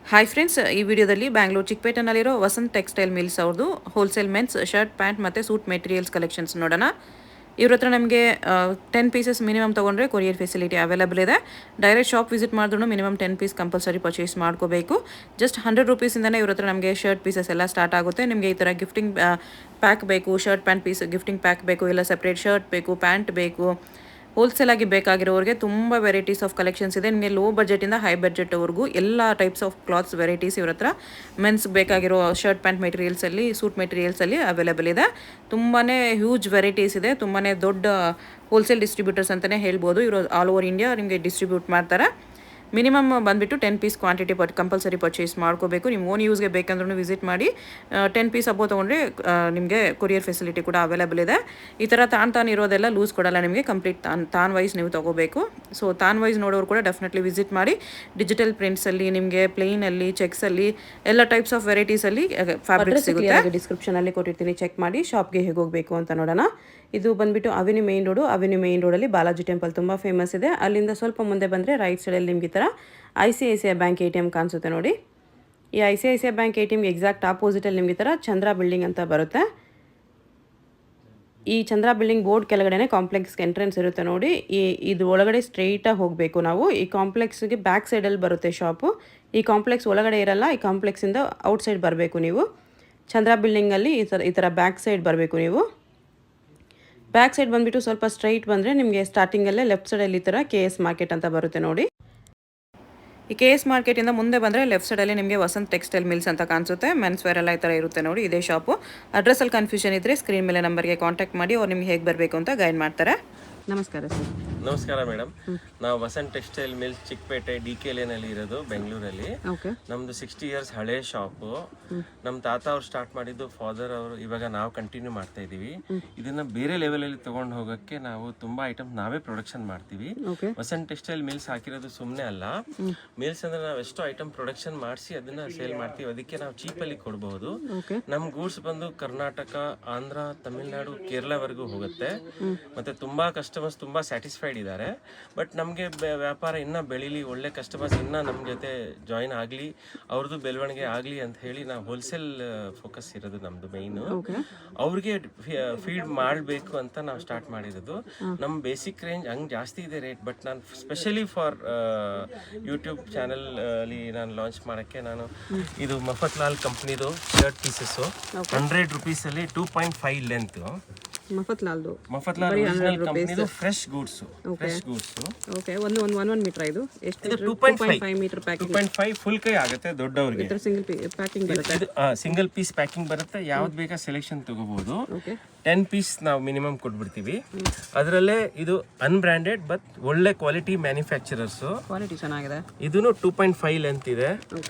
Hi friends, ಈ ವಿಡಿಯೋದಲ್ಲಿ Bangalore ಚಿಕ್ಕಪೇಟೆನಲ್ಲಿರೋ Vasant textile mills ಅವ್ರದ್ದು ಹೋಲ್ಸೇಲ್ ಮೆನ್ಸ್ ಶರ್ಟ್ ಪ್ಯಾಂಟ್ ಮತ್ತು ಸೂಟ್ ಮೆಟೀರಿಯಲ್ಸ್ ಕಲೆಕ್ಷನ್ಸ್ ನೋಡೋಣ. ಇವ್ರ ಹತ್ರ ನಮಗೆ 10 ಪೀಸಸ್ ಮಿನಿಮಮ್ ತೊಗೊಂಡ್ರೆ ಕೊರಿಯರ್ ಫೆಸಿಲಿಟಿ ಅವೈಲೇಬಲ್ ಇದೆ. ಡೈರೆಕ್ಟ್ ಶಾಪ್ ವಿಸಿಟ್ ಮಾಡಿದ್ರು ಮಿನಿಮಮ್ 10 ಪೀಸ್ ಕಂಪಲ್ಸರಿ ಪರ್ಚೇಸ್ ಮಾಡ್ಕೋಬೇಕು. ಜಸ್ಟ್ 100 ರುಪೀಸಿಂದನೇ ಇವ್ರ ಹತ್ರ ನಮಗೆ ಶರ್ಟ್ ಪೀಸಸ್ ಎಲ್ಲ ಸ್ಟಾರ್ಟ್ ಆಗುತ್ತೆ. ನಿಮಗೆ ಈ ಥರ ಗಿಫ್ಟಿಂಗ್ ಪ್ಯಾಕ್ ಬೇಕು, shirt pant piece gifting pack ಬೇಕು, ಇಲ್ಲ ಸಪ್ರೇಟ್ ಶರ್ಟ್ ಬೇಕು, ಪ್ಯಾಂಟ್ ಬೇಕು, ಹೋಲ್ಸೇಲ್ ಆಗಿ ಬೇಕಾಗಿರೋರಿಗೆ ತುಂಬ ವೆರೈಟೀಸ್ ಆಫ್ ಕಲೆಕ್ಷನ್ಸ್ ಇದೆ. ನಿಮಗೆ ಲೋ ಬಜೆಟಿಂದ ಹೈ ಬಜೆಟ್ವರೆಗೂ ಎಲ್ಲ ಟೈಪ್ಸ್ ಆಫ್ ಕ್ಲಾತ್ಸ್ ವೆರೈಟೀಸ್ ಇವ್ರ ಹತ್ರ ಮೆನ್ಸ್ ಬೇಕಾಗಿರೋ ಶರ್ಟ್ ಪ್ಯಾಂಟ್ ಮೆಟೀರಿಯಲ್ಸಲ್ಲಿ, ಸೂಟ್ ಮೆಟೀರಿಯಲ್ಸಲ್ಲಿ ಅವೈಲೇಬಲ್ ಇದೆ. ತುಂಬಾ ಹ್ಯೂಜ್ ವೆರೈಟೀಸ್ ಇದೆ. ತುಂಬಾ ದೊಡ್ಡ ಹೋಲ್ಸೇಲ್ ಡಿಸ್ಟ್ರಿಬ್ಯೂಟರ್ಸ್ ಅಂತಲೇ ಹೇಳ್ಬೋದು. ಇವರು ಆಲ್ ಓವರ್ ಇಂಡಿಯಾ ನಿಮಗೆ ಡಿಸ್ಟ್ರಿಬ್ಯೂಟ್ ಮಾಡ್ತಾರೆ. ಮಿನಿಮಮ್ ಬಂದುಬಿಟ್ಟು 10 ಪೀಸ್ ಕ್ವಾಂಟಿಟಿ ಕಂಪಲ್ಸರಿ ಪರ್ಚೇಸ್ ಮಾಡ್ಕೋಬೇಕು. ನಿಮ್ಮ ಓನ್ ಯೂಸ್ಗೆ ಬೇಕಂದ್ರೂ ವಿಸಿಟ್ ಮಾಡಿ. 10 ಪೀಸ್ ಅಬೋ ತೊಗೊಂಡ್ರೆ ನಿಮಗೆ ಕೊರಿಯರ್ ಫೆಸಿಲಿಟಿ ಕೂಡ ಅವೈಲೇಬಲ್ ಇದೆ. ಈ ಥರ ತಾನು ಇರೋದೆಲ್ಲ ಲೂಸ್ ಕೊಡಲ್ಲ ನಿಮಗೆ, ಕಂಪ್ಲೀಟ್ ತಾನ್ ವೈಸ್ ನೀವು ತೊಗೋಬೇಕು. ಸೊ ತಾನ್ ವೈಸ್ ನೋಡೋರು ಕೂಡ ಡೆಫಿನೆಟ್ಲಿ ವಿಸಿಟ್ ಮಾಡಿ. ಡಿಜಿಟಲ್ ಪ್ರಿಂಟ್ಸಲ್ಲಿ ನಿಮಗೆ ಪ್ಲೇನಲ್ಲಿ, ಚೆಕ್ಸಲ್ಲಿ ಎಲ್ಲ ಟೈಪ್ಸ್ ಆಫ್ ವೆರೈಟೀಸಲ್ಲಿ ಫ್ಯಾಬ್ರಿಕ್ ಸಿಗುತ್ತೆ. ಡಿಸ್ಕ್ರಿಪ್ಷನಲ್ಲಿ ಕೊಟ್ಟಿರ್ತೀನಿ, ಚೆಕ್ ಮಾಡಿ ಶಾಪ್ಗೆ ಹೇಗೆ ಹೋಗಬೇಕು ಅಂತ ನೋಡೋಣ. ಇದು ಬಂದುಬಿಟ್ಟು ಅವೆನ್ಯೂ ಮೇನ್ ರೋಡಲ್ಲಿ ಬಾಲಾಜಿ ಟೆಂಪಲ್ ತುಂಬ ಫೇಮಸ್ ಇದೆ. ಅಲ್ಲಿಂದ ಸ್ವಲ್ಪ ಮುಂದೆ ಬಂದರೆ ರೈಟ್ ಸೈಡಲ್ಲಿ ನಿಮಗೆ ಈ ಥರ ICICI ಬ್ಯಾಂಕ್ ATM ಕಾಣಿಸುತ್ತೆ ನೋಡಿ. ಈ ICICI ಬ್ಯಾಂಕ್ ATMಗೆ ಎಕ್ಸಾಕ್ಟ್ ಆಪೋಸಿಟಲ್ಲಿ ನಿಮಗೆ ಈ ಥರ ಚಂದ್ರ ಬಿಲ್ಡಿಂಗ್ ಅಂತ ಬರುತ್ತೆ. ಈ ಚಂದ್ರ ಬಿಲ್ಡಿಂಗ್ ಬೋರ್ಡ್ ಕೆಳಗಡೆ ಕಾಂಪ್ಲೆಕ್ಸ್ಗೆ ಎಂಟ್ರೆನ್ಸ್ ಇರುತ್ತೆ ನೋಡಿ. ಇದು ಒಳಗಡೆ ಸ್ಟ್ರೈಟಾಗಿ ಹೋಗಬೇಕು ನಾವು. ಈ ಕಾಂಪ್ಲೆಕ್ಸ್ಗೆ ಬ್ಯಾಕ್ ಸೈಡಲ್ಲಿ ಬರುತ್ತೆ ಶಾಪು. ಈ ಕಾಂಪ್ಲೆಕ್ಸ್ ಒಳಗಡೆ ಇರಲ್ಲ, ಈ ಕಾಂಪ್ಲೆಕ್ಸಿಂದ ಔಟ್ಸೈಡ್ ಬರಬೇಕು ನೀವು. ಚಂದ್ರ ಬಿಲ್ಡಿಂಗಲ್ಲಿ ಈ ಥರ ಬ್ಯಾಕ್ ಸೈಡ್ ಬರಬೇಕು ನೀವು. ಬ್ಯಾಕ್ ಸೈಡ್ ಬಂದುಬಿಟ್ಟು ಸ್ವಲ್ಪ ಸ್ಟ್ರೈಟ್ ಬಂದರೆ ನಿಮಗೆ ಸ್ಟಾರ್ಟಿಂಗಲ್ಲೇ ಲೆಫ್ಟ್ ಸೈಡಲ್ಲಿ ಈ ಥರ KS ಮಾರ್ಕೆಟ್ ಅಂತ ಬರುತ್ತೆ ನೋಡಿ. ಈ KS ಮಾರ್ಕೆಟಿಂದ ಮುಂದೆ ಬಂದರೆ ಲೆಫ್ಟ್ ಸೈಡಲ್ಲಿ ನಿಮಗೆ ವಸಂತ್ ಟೆಕ್ಸ್ಟೈಲ್ ಮಿಲ್ಸ್ ಅಂತ ಕಾಣಿಸುತ್ತೆ. ಮೆನ್ಸ್ ವೇರ್ ಎಲ್ಲ ಈ ಥರ ಇರುತ್ತೆ ನೋಡಿ. ಇದೇ ಶಾಪು. ಅಡ್ರೆಸ್ಸಲ್ಲಿ ಕನ್ಫ್ಯೂಷನ್ ಇದ್ದರೆ ಸ್ಕ್ರೀನ್ ಮೇಲೆ ನಂಬರ್ಗೆ ಕಾಂಟ್ಯಾಕ್ಟ್ ಮಾಡಿ, ಅವ್ರು ನಿಮ್ಗೆ ಹೇಗೆ ಬರಬೇಕು ಅಂತ ಗೈಡ್ ಮಾಡ್ತಾರೆ. ನಮಸ್ಕಾರ ಸರ್. ನಮಸ್ಕಾರ ಮೇಡಮ್. ನಾವು Vasant textile mills Chickpete DK ಲೇನಲ್ಲಿ ಇರೋದು, ಬೆಂಗಳೂರಲ್ಲಿ. ನಮ್ದು 60 ಇಯರ್ಸ್ ಹಳೆ ಶಾಪು. ನಮ್ಮ ತಾತ ಅವ್ರು ಸ್ಟಾರ್ಟ್ ಮಾಡಿದ್ದು, ಫಾದರ್ ಅವರು, ಇವಾಗ ನಾವು ಕಂಟಿನ್ಯೂ ಮಾಡ್ತಾ ಇದೀವಿ. ಇದನ್ನ ಬೇರೆ ಲೆವೆಲ್ ಅಲ್ಲಿ ತಗೊಂಡು ಹೋಗಕ್ಕೆ ನಾವು ತುಂಬಾ ಐಟಮ್ ನಾವೇ ಪ್ರೊಡಕ್ಷನ್ ಮಾಡ್ತೀವಿ. ವಸಂತ್ ಟೆಕ್ಸ್ಟೈಲ್ ಮಿಲ್ಸ್ ಹಾಕಿರೋದು ಸುಮ್ಮನೆ ಅಲ್ಲ. ಮಿಲ್ಸ್ ಅಂದ್ರೆ ನಾವು ಎಷ್ಟು ಐಟಮ್ ಪ್ರೊಡಕ್ಷನ್ ಮಾಡಿಸಿ ಅದನ್ನ ಸೇಲ್ ಮಾಡ್ತೀವಿ, ಅದಕ್ಕೆ ನಾವು ಚೀಪ್ ಅಲ್ಲಿ ಕೊಡಬಹುದು. ನಮ್ ಗೂಡ್ಸ್ ಬಂದು ಕರ್ನಾಟಕ, ಆಂಧ್ರ, ತಮಿಳ್ನಾಡು, ಕೇರಳವರೆಗೂ ಹೋಗುತ್ತೆ. ಮತ್ತೆ ತುಂಬಾ ಕಸ್ಟಮರ್ಸ್ ತುಂಬಾ ಸ್ಯಾಟಿಸ್ಫೈಡ್ ಇದ್ದಾರೆ. ಬಟ್ ನಮಗೆ ವ್ಯಾಪಾರ ಇನ್ನೂ ಬೆಳೀಲಿ, ಒಳ್ಳೆ ಕಸ್ಟಮರ್ಸ್ ಇನ್ನೂ ನಮ್ಮ ಜೊತೆ ಜಾಯಿನ್ ಆಗಲಿ, ಅವ್ರದ್ದು ಬೆಳವಣಿಗೆ ಆಗಲಿ ಅಂತ ಹೇಳಿ ನಾವು ಹೋಲ್ಸೇಲ್ ಫೋಕಸ್ ಇರೋದು ನಮ್ಮದು ಮೇಯ್ನು. ಅವ್ರಿಗೆ ಫೀಡ್ ಮಾಡಬೇಕು ಅಂತ ನಾವು ಸ್ಟಾರ್ಟ್ ಮಾಡಿರೋದು. ನಮ್ಮ ಬೇಸಿಕ್ ರೇಂಜ್ ಹಂಗೆ ಜಾಸ್ತಿ ಇದೆ ರೇಟ್, ಬಟ್ ನಾನು ಸ್ಪೆಷಲಿ ಫಾರ್ ಯೂಟ್ಯೂಬ್ ಚಾನಲ್ ಅಲ್ಲಿ ನಾನು ಲಾಂಚ್ ಮಾಡೋಕ್ಕೆ ನಾನು ಇದು ಮಫತ್ಲಾಲ್ ಕಂಪ್ನಿದು ಶರ್ಟ್ ಪೀಸಸ್ಸು 100 ರುಪೀಸಲ್ಲಿ 2.5 ಲೆಂತ್. ಮಫತ್ಲಾಲ್ ಒರಿಜಿನಲ್ ಕಂಪನಿದು ಫ್ರೆಶ್ ಗೂಡ್ಸ್. ಓಕೆ, ಒಂದು ಮೀಟರ್ ಇದು ಎಷ್ಟು? 2.5 ಮೀಟರ್ ಪ್ಯಾಕಿಂಗ್. 2.5 ಫುಲ್ ಕೈ ಆಗುತ್ತೆ ದೊಡ್ಡವರಿಗೆ. ಇದರ ಸಿಂಗಲ್ ಪ್ಯಾಕಿಂಗ್ ಬರುತ್ತೆ. ಇದು ಸಿಂಗಲ್ ಪೀಸ್ ಪ್ಯಾಕಿಂಗ್ ಬರುತ್ತೆ. ಯಾವ್ದು ಬೇಕಾ ಸೆಲೆಕ್ಷನ್ ತಗೋಬಹುದು. 10 ಪೀಸ್ ನಾವು ಮಿನಿಮಮ್ ಕೊಟ್ಬಿಡ್ತೀವಿ. ಅದರಲ್ಲೇ ಇದು ಅನ್ಬ್ರಾಂಡೆಡ್ ಬಟ್ ಒಳ್ಳೆ ಕ್ವಾಲಿಟಿ ಮ್ಯಾನುಫ್ಯಾಕ್ಚರರ್ಸ್. ಕ್ವಾಲಿಟಿ ಚೆನ್ನಾಗಿದೆ. ಇದೂನು 2.5 ಲೆಂತ್ ಇದೆ.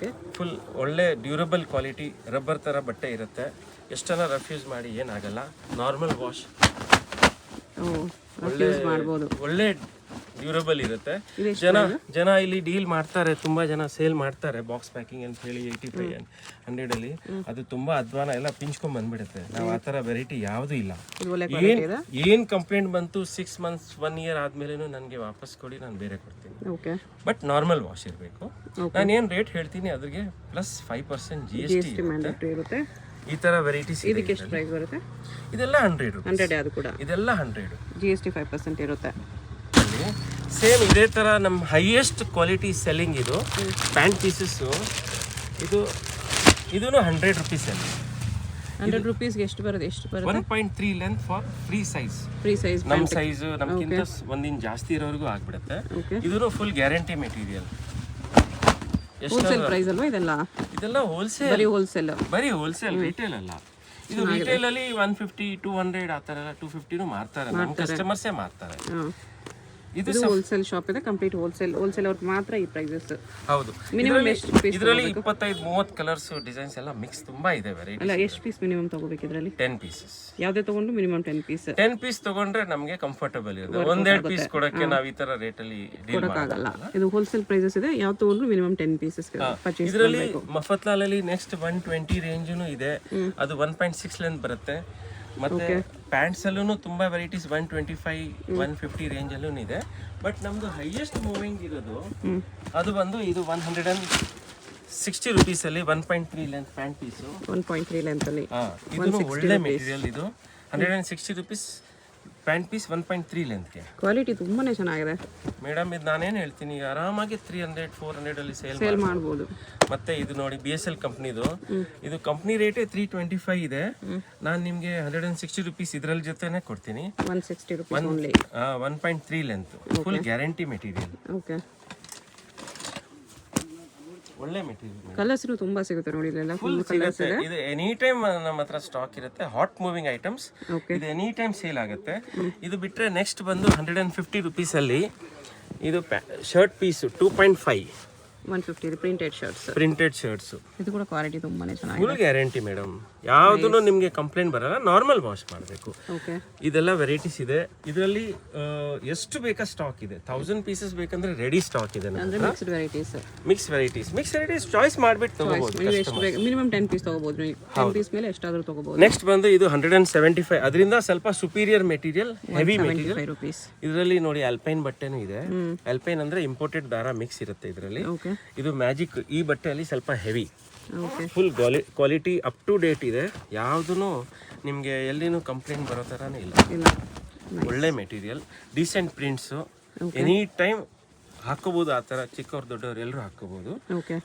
ಫುಲ್ ಒಳ್ಳೆ ಡ್ಯೂರಬಲ್ ಕ್ವಾಲಿಟಿ, ರಬ್ಬರ್ ತರ ಬಟ್ಟೆ ಇರುತ್ತೆ. ಎಷ್ಟನ್ನ ರೆಫ್ಯೂಸ್ ಮಾಡಿ ಏನಾಗಲ್ಲ. ನಾರ್ಮಲ್ ವಾಶ್, ಒಳ್ಳೆ ಡ್ಯೂರಬಲ್ ಇರುತ್ತೆ. ಜನ ಇಲ್ಲಿ ಡೀಲ್ ಮಾಡ್ತಾರೆ, ತುಂಬಾ ಜನ ಸೇಲ್ ಮಾಡ್ತಾರೆ ಬಾಕ್ಸ್ ಪ್ಯಾಕಿಂಗ್ ಅಂತ ಹೇಳಿ 85 100 ಅಲ್ಲಿ. ಅದು ತುಂಬಾ ಅಧ್ವಾನ ಎಲ್ಲ ಪಿಂಚ್ಕೊಂಡ್ ಬಂದ್ಬಿಡುತ್ತೆ. ನಾವು ಆ ತರ ವೆರೈಟಿ ಯಾವ್ದು ಇಲ್ಲ. ಏನ್ ಕಂಪ್ಲೇಂಟ್ ಬಂತು 6 ಮಂತ್ಸ್ 1 ಇಯರ್ ಆದ್ಮೇಲೆ ನನಗೆ ವಾಪಸ್ ಕೊಡಿ, ನಾನು ಬೇರೆ ಕೊಡ್ತೀನಿ. ಬಟ್ ನಾರ್ಮಲ್ ವಾಶ್ ಇರಬೇಕು. ನಾನು ಏನ್ ರೇಟ್ ಹೇಳ್ತೀನಿ ಅದ್ರಿಗೆ ಪ್ಲಸ್ 5% GST ಇರುತ್ತೆ. ಈ ತರ ವೆರೈಟೀಸ್. ಇದಕ್ಕೆ ಎಷ್ಟು ಪ್ರೈಸ್ ಬರುತ್ತೆ? ಇದೆಲ್ಲ 100 ಅದು ಕೂಡ ಇದೆಲ್ಲ 100. GST 5% ಇರುತ್ತೆ. ಸೇಮ್ ಇದೇ ತರ ನಮ್ಮ ಹೈಯೆಸ್ಟ್ ಕ್ವಾಲಿಟಿ ಸೆಲ್ಲಿಂಗ್ ಇದು ಪ್ಯಾಂಟ್ ಪೀಸಸ್. ಇದೂ 100 ರುಪೀಸ್ ಅಲ್ಲಿ. 100 ರುಪೀಸ್ಗೆ ಎಷ್ಟು ಬರುತ್ತೆ? 1.3 ಲೆಂತ್ ಫಾರ್ ಫ್ರೀ ಸೈಜ್. ನಮ್ಮ ಸೈಜ್ ನಮ್ಗಿಂತ ಒಂದಿನ ಜಾಸ್ತಿ ಇರೋವರೆಗೂ ಆಗ್ಬಿಡುತ್ತೆ. ಇದೂ full guarantee material. Wholesale price ಅಲ್ವಾ ಇದೆಲ್ಲ? ಇದೆಲ್ಲ ಹೋಲ್ಸೇಲ್, ಬರೀ ಹೋಲ್ಸೇಲ್, ರಿಟೇಲ್ ಅಲ್ಲ. ಇದು ರಿಟೇಲ್ ಅಲ್ಲಿ 150 200 ಆ ತರ 250 ಮಾರ್ತಾರೆ. ನಮ್ಮ ಕಸ್ಟಮರ್ಸೇ ಮಾರ್ತಾರೆ. ಇದು ಹೋಲ್ಸೇಲ್ ಶಾಪ್ ಇದೆ, ಕಂಪ್ಲೀಟ್ ಹೋಲ್ಸೇಲ್ ಅವ್ರಿಗೆ ಮಾತ್ರ ಈ ಪ್ರೈಸಸ್. ಹೌದು. ಮಿನಿಮಮ್ ಎಷ್ಟು ಪೀಸ್? ಇದರಲ್ಲಿ 25-30 ಕಲರ್ಸ್ ಡಿಸೈನ್ಸ್ ಎಲ್ಲ ಮಿಕ್ಸ್ ತುಂಬಾ ಇದೆ ವೆರೈಟಿ. ಅಲ್ಲ, ಎಷ್ಟು ಪೀಸ್ ಮಿನಿಮಮ್ ತಗೋಬೇಕು ಇದರಲ್ಲಿ? 10 ಪೀಸಸ್. ಯಾವುದೇ ತಗೊಂಡು ಮಿನಿಮಮ್ 10 ಪೀಸ್. 10 ಪೀಸ್ ತಗೊಂಡ್ರೆ ನಮಗೆ ಕಂಫರ್ಟಬಲ್ ಇರುತ್ತೆ. ಒಂದೆರಡು ಪೀಸ್ ಕೊಡಕ್ಕೆ ನಾವು ಈ ತರ ರೇಟ್ ಅಲ್ಲಿ ಡೀಲ್ ಮಾಡಲ್ಲ. ಇದು ಹೋಲ್ಸೇಲ್ ಪ್ರೈಸಸ್ ಇದೆ. ಯಾವ ತಗೊಂಡ್ರು ಮಿನಿಮಮ್ 10 ಪೀಸಸ್ ಪರ್ಚೇಸ್. ಇದರಲ್ಲಿ ಮಫತ್ಲಾಲ್ ಅಲ್ಲಿ ನೆಕ್ಸ್ಟ್ 120 ರೇಂಜ್ನು ಇದೆ. ಅದು 1.6 ಲೆಂತ್ ಬರುತ್ತೆ. ಮತ್ತೆ ಪ್ಯಾಂಟ್ಸ್ ಅಲ್ಲೂ ತುಂಬಾ ವೆರೈಟೀಸ್ 125 150 ರೇಂಜ್ ಅಲ್ಲೂ ಇದೆ. ಬಟ್ ನಮ್ದು ಹೈಯೆಸ್ಟ್ ಮೂವಿಂಗ್ ಇರೋದು ಅದು ಬಂದು ಇದು 100 60 ರುಪೀಸಲ್ಲಿ 1.3 ಲೆಂತ್ ಪ್ಯಾಂಟ್ ಪೀಸು. 1.3 ಲೆಂತಲ್ಲಿ ಇದು ಒಳ್ಳೆ ಮೆಟೀರಿಯಲ್. ಇದು 160 ರುಪೀಸ್ ಪ್ಯಾಂಟ್ ಪೀಸ್ 1.3 ಲೆಂತ್ಗೆ. ಕ್ವಾಲಿಟಿ ತುಂಬಾನೇ ಚೆನ್ನಾಗಿದೆ ಮೇಡಮ್. ಇದು ನಾನೇನು ಹೇಳ್ತೀನಿ, ಆರಾಮಾಗಿ 300-400 ಅಲ್ಲಿ ಸೇಲ್ ಮಾಡ್ಬೋದು. ಮತ್ತೆ ಇದು ನೋಡಿ BSL ಕಂಪ್ನಿದು. ಇದು ಕಂಪ್ನಿ ರೇಟೇ 325 ಇದೆ. ನಾನು ನಿಮಗೆ 160 ರುಪೀಸ್ ಇದರಲ್ಲಿ ಜೊತೆನೆ ಕೊಡ್ತೀನಿ. 160 rupees only. 1.3 length, full guarantee material. Okay, ಒಳ್ಳೆ ಮೆಟೀರಿಯಲ್. ಕಲರ್ಸ್ ತುಂಬಾ ಸಿಗುತ್ತೆ ನೋಡಿ, ಇಲ್ಲೆಲ್ಲ ಫುಲ್ ಕಲರ್ಸ್ ಇದೆ. ಇದು ಎನಿ ಟೈಮ್ ನಮ್ಮ ಹತ್ರ ಸ್ಟಾಕ್ ಇರುತ್ತೆ. Hot moving items. ಇದು ಎನಿ ಟೈಮ್ ಸೇಲ್ ಆಗುತ್ತೆ. ಇದು ಬಿಟ್ರೆ ನೆಕ್ಸ್ಟ್ ಬಂದು 150 ರುಪೀಸ್ ಅಲ್ಲಿ ಇದು ಶರ್ಟ್ ಪೀಸ್ 2.5 150 ಪ್ರಿಂಟೆಡ್ ಶರ್ಟ್ಸ್. ಇದು ಕೂಡ ಕ್ವಾಲಿಟಿ ತುಂಬಾನೇ ಚೆನ್ನಾಗಿದೆ. Full guarantee madam. ಯಾವುದೂ ನಿಮಗೆ ಕಂಪ್ಲೇಂಟ್ ಬರಲ್ಲ. ನಾರ್ಮಲ್ ವಾಶ್ ಮಾಡಬೇಕು. ಓಕೆ, ಇದೆಲ್ಲ ವೆರೈಟೀಸ್ ಇದೆ. ಇದರಲ್ಲಿ ಎಷ್ಟು ಬೇಕಾ ಸ್ಟಾಕ್ ಇದೆ. 1000 ಪೀಸಸ್ ಬೇಕಂದ್ರೆ ರೆಡಿ ಸ್ಟಾಕ್ ಇದೆ. ಅಂದ್ರೆ ಮಿಕ್ಸ್ಡ್ ವೆರೈಟೀಸ್ ಚಾಯ್ಸ್ ಮಾಡ್ಬಿಟ್ಟು ತಗೋಬಹುದು. ಮಿನಿಮಮ್ 10 ಪೀಸ್ ತಗೋಬಹುದು. 10 ಪೀಸ್ ಮೇಲೆ ಎಷ್ಟಾದ್ರೂ ತಗೋಬಹುದು. ನೆಕ್ಸ್ಟ್ ಬಂದು ಇದು 175. ಅದರಿಂದ ಸ್ವಲ್ಪ ಸುಪೀರಿಯರ್ ಮೆಟೀರಿಯಲ್, ಹೆವಿ ಮೆಟೀರಿಯಲ್. ಇದರಲ್ಲಿ ನೋಡಿ ಅಲ್ಪೈನ್ ಬಟ್ಟೆನೂ ಇದೆ. ಅಲ್ಪೈನ್ ಅಂದ್ರೆ ಇಂಪೋರ್ಟೆಡ್ ದಾರ ಮಿಕ್ಸ್ ಇರುತ್ತೆ ಇದರಲ್ಲಿ. ಇದು ಮ್ಯಾಜಿಕ್. ಈ ಬಟ್ಟೆಯಲ್ಲಿ ಸ್ವಲ್ಪ heavy, full quality up to date ಇದೆ. ಯಾವುದೂ ನಿಮಗೆ ಎಲ್ಲಿನೂ ಕಂಪ್ಲೇಂಟ್ ಬರೋ ಥರನೇ ಇಲ್ಲ. ಒಳ್ಳೆ material, decent prints, any time ಹಾಕೋಬಹುದು. ಆ ಥರ ಚಿಕ್ಕವ್ರು ದೊಡ್ಡವ್ರು ಎಲ್ಲರೂ ಹಾಕೋಬಹುದು.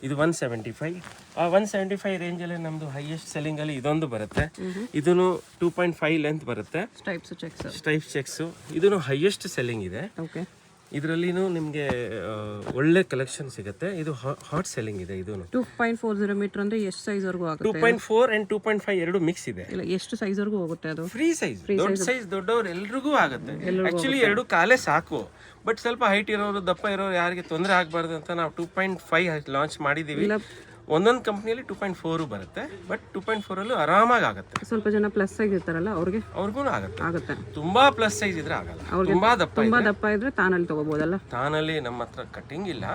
ಇದು 175. ಆ 175 ರೇಂಜಲ್ಲಿ ನಮ್ಮದು ಹೈಯೆಸ್ಟ್ ಸೆಲ್ಲಿಂಗಲ್ಲಿ ಇದೊಂದು ಬರುತ್ತೆ. ಇದನ್ನು 2.5 ಲೆಂತ್ ಬರುತ್ತೆ. ಸ್ಟೈಪ್ ಚೆಕ್ಸು. ಇದನ್ನು ಹೈಯೆಸ್ಟ್ ಸೆಲ್ಲಿಂಗ್ ಇದೆ. ಇದರಲ್ಲಿನೂ ನಿಮಗೆ ಒಳ್ಳೆ ಕಲೆಕ್ಷನ್ ಸಿಗುತ್ತೆ. ಇದು ಹಾಟ್ ಸೆಲ್ಲಿಂಗ್ ಇದೆ. ಇದು 2.40 ಮೀಟರ್ ಅಂದ್ರೆ ಎಷ್ಟು ಸೈಜ್ ವರೆಗೂ ಆಗುತ್ತೆ? 2.4 and 2.5 ಎರಡು ಮಿಕ್ಸ್ ಇದೆ. ಇಲ್ಲ, ಎಷ್ಟು ಸೈಜ್ ವರೆಗೂ ಹೋಗುತ್ತೆ ಅದು? ಫ್ರೀ ಸೈಜ್, ದೊಡ್ಡ ಸೈಜ್ ದೊಡ್ಡವರು ಎಲ್ರಿಗೂ ಆಗುತ್ತೆ. ಆಕ್ಚುಲಿ 2 ಕಾಲೇ ಸಾಕು. ಬಟ್ ಸ್ವಲ್ಪ ಹೈಟ್ ಇರೋರು, ದಪ್ಪ ಇರೋರು ಯಾರಿಗೆ ತೊಂದರೆ ಆಗಬಾರ್ದು ಅಂತ ನಾವು 2.5 ಲಾಂಚ್ ಮಾಡಿದೀವಿ. ಒಂದೊಂದು ಕಂಪ್ನಿಯಲ್ಲಿ 2.4 ಬರುತ್ತೆ. ಬಟ್ 2.4 ಅಲ್ಲೂ ಆರಾಮಾಗಿ ಆಗುತ್ತೆ. ಸ್ವಲ್ಪ ಜನ ಪ್ಲಸ್ ಸೈಜ್ ಇರ್ತಾರಲ್ಲ ಅವ್ರಿಗೂ ಆಗುತ್ತೆ. ತುಂಬಾ ಪ್ಲಸ್ ಸೈಜ್ ಇದ್ರೆ ಆಗಲ್ಲ. ತುಂಬಾ ದಪ್ಪ ಇದ್ರೆ ತಾನಲ್ಲಿ ತಗೋಬಹುದಲ್ಲ. ತಾನಲ್ಲಿ ನಮ್ಮ ಹತ್ರ ಕಟಿಂಗ್ ಇಲ್ಲ.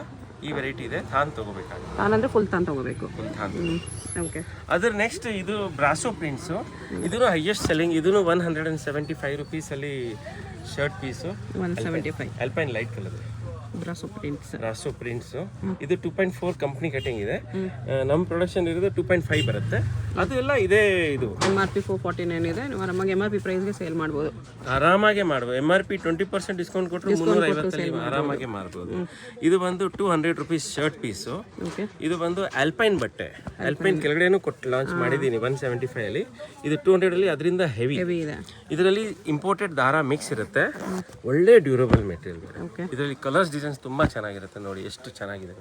ಈ ವೆರೈಟಿ ಇದೆ. ತಾನ್ ತಗೋಬೇಕಾಗುತ್ತೆ. ತಾನಂದ್ರೆ ಫುಲ್ ತಾನ್ ತಗೋಬೇಕು. ಓಕೆ, ಅದ್ರ ನೆಕ್ಸ್ಟ್ ಇದು ಬ್ರಾಸೋ ಪ್ರಿಂಟ್ಸ್. ಇದನ್ನು ಹೈಯೆಸ್ಟ್ ಸೆಲ್ಲಿಂಗ್. ಇದನ್ನು 175 ರುಪೀಸ್ ಅಲ್ಲಿ shirt piece. 175 alpine light colour brasso prints. ಇದು 2.4 ಕಂಪ್ನಿ ಕಟಿಂಗ್ ಇದೆ. ನಮ್ಮ ಪ್ರೊಡಕ್ಷನ್ ಇರೋದು 2.5 ಬರುತ್ತೆ. ಅದು ಎಲ್ಲ ಇದೆ. ಇದು MRP 449 ಇದೆ. ನೀವು ಆರಾಮಾಗಿ MRP ಪ್ರೈಸ್ಗೆ ಸೇಲ್ ಮಾಡ್ಬೋದು. ಆರಾಮಾಗಿ ಮಾಡ್ಬೋದು. MRP 20% ಡಿಸ್ಕೌಂಟ್ ಕೊಟ್ಟರು 350 ಆರಾಮಾಗಿ ಮಾಡ್ಬೋದು. ಇದು ಬಂದು 200 ರುಪೀಸ್ ಶರ್ಟ್ ಪೀಸು. ಇದು ಬಂದು ಆಲ್ಪೈನ್ ಬಟ್ಟೆ. ಆಲ್ಪೈನ್ ಕೆಳಗಡೆನೂ ಕೊಟ್ಟು ಲಾಂಚ್ ಮಾಡಿದ್ದೀನಿ 175 ಅಲ್ಲಿ. ಇದು 200 ಅಲ್ಲಿ. ಅದರಿಂದ ಹೆವಿ ಇದೆ. ಇದರಲ್ಲಿ ಇಂಪೋರ್ಟೆಡ್ ದಾರ ಮಿಕ್ಸ್ ಇರುತ್ತೆ. ಒಳ್ಳೆ ಡ್ಯೂರಬಲ್ ಮೆಟೀರಿಯಲ್. ಇದರಲ್ಲಿ ಕಲರ್ಸ್ ಡಿಸೈನ್ಸ್ ತುಂಬಾ ಚೆನ್ನಾಗಿರುತ್ತೆ. ನೋಡಿ ಎಷ್ಟು ಚೆನ್ನಾಗಿದೆ.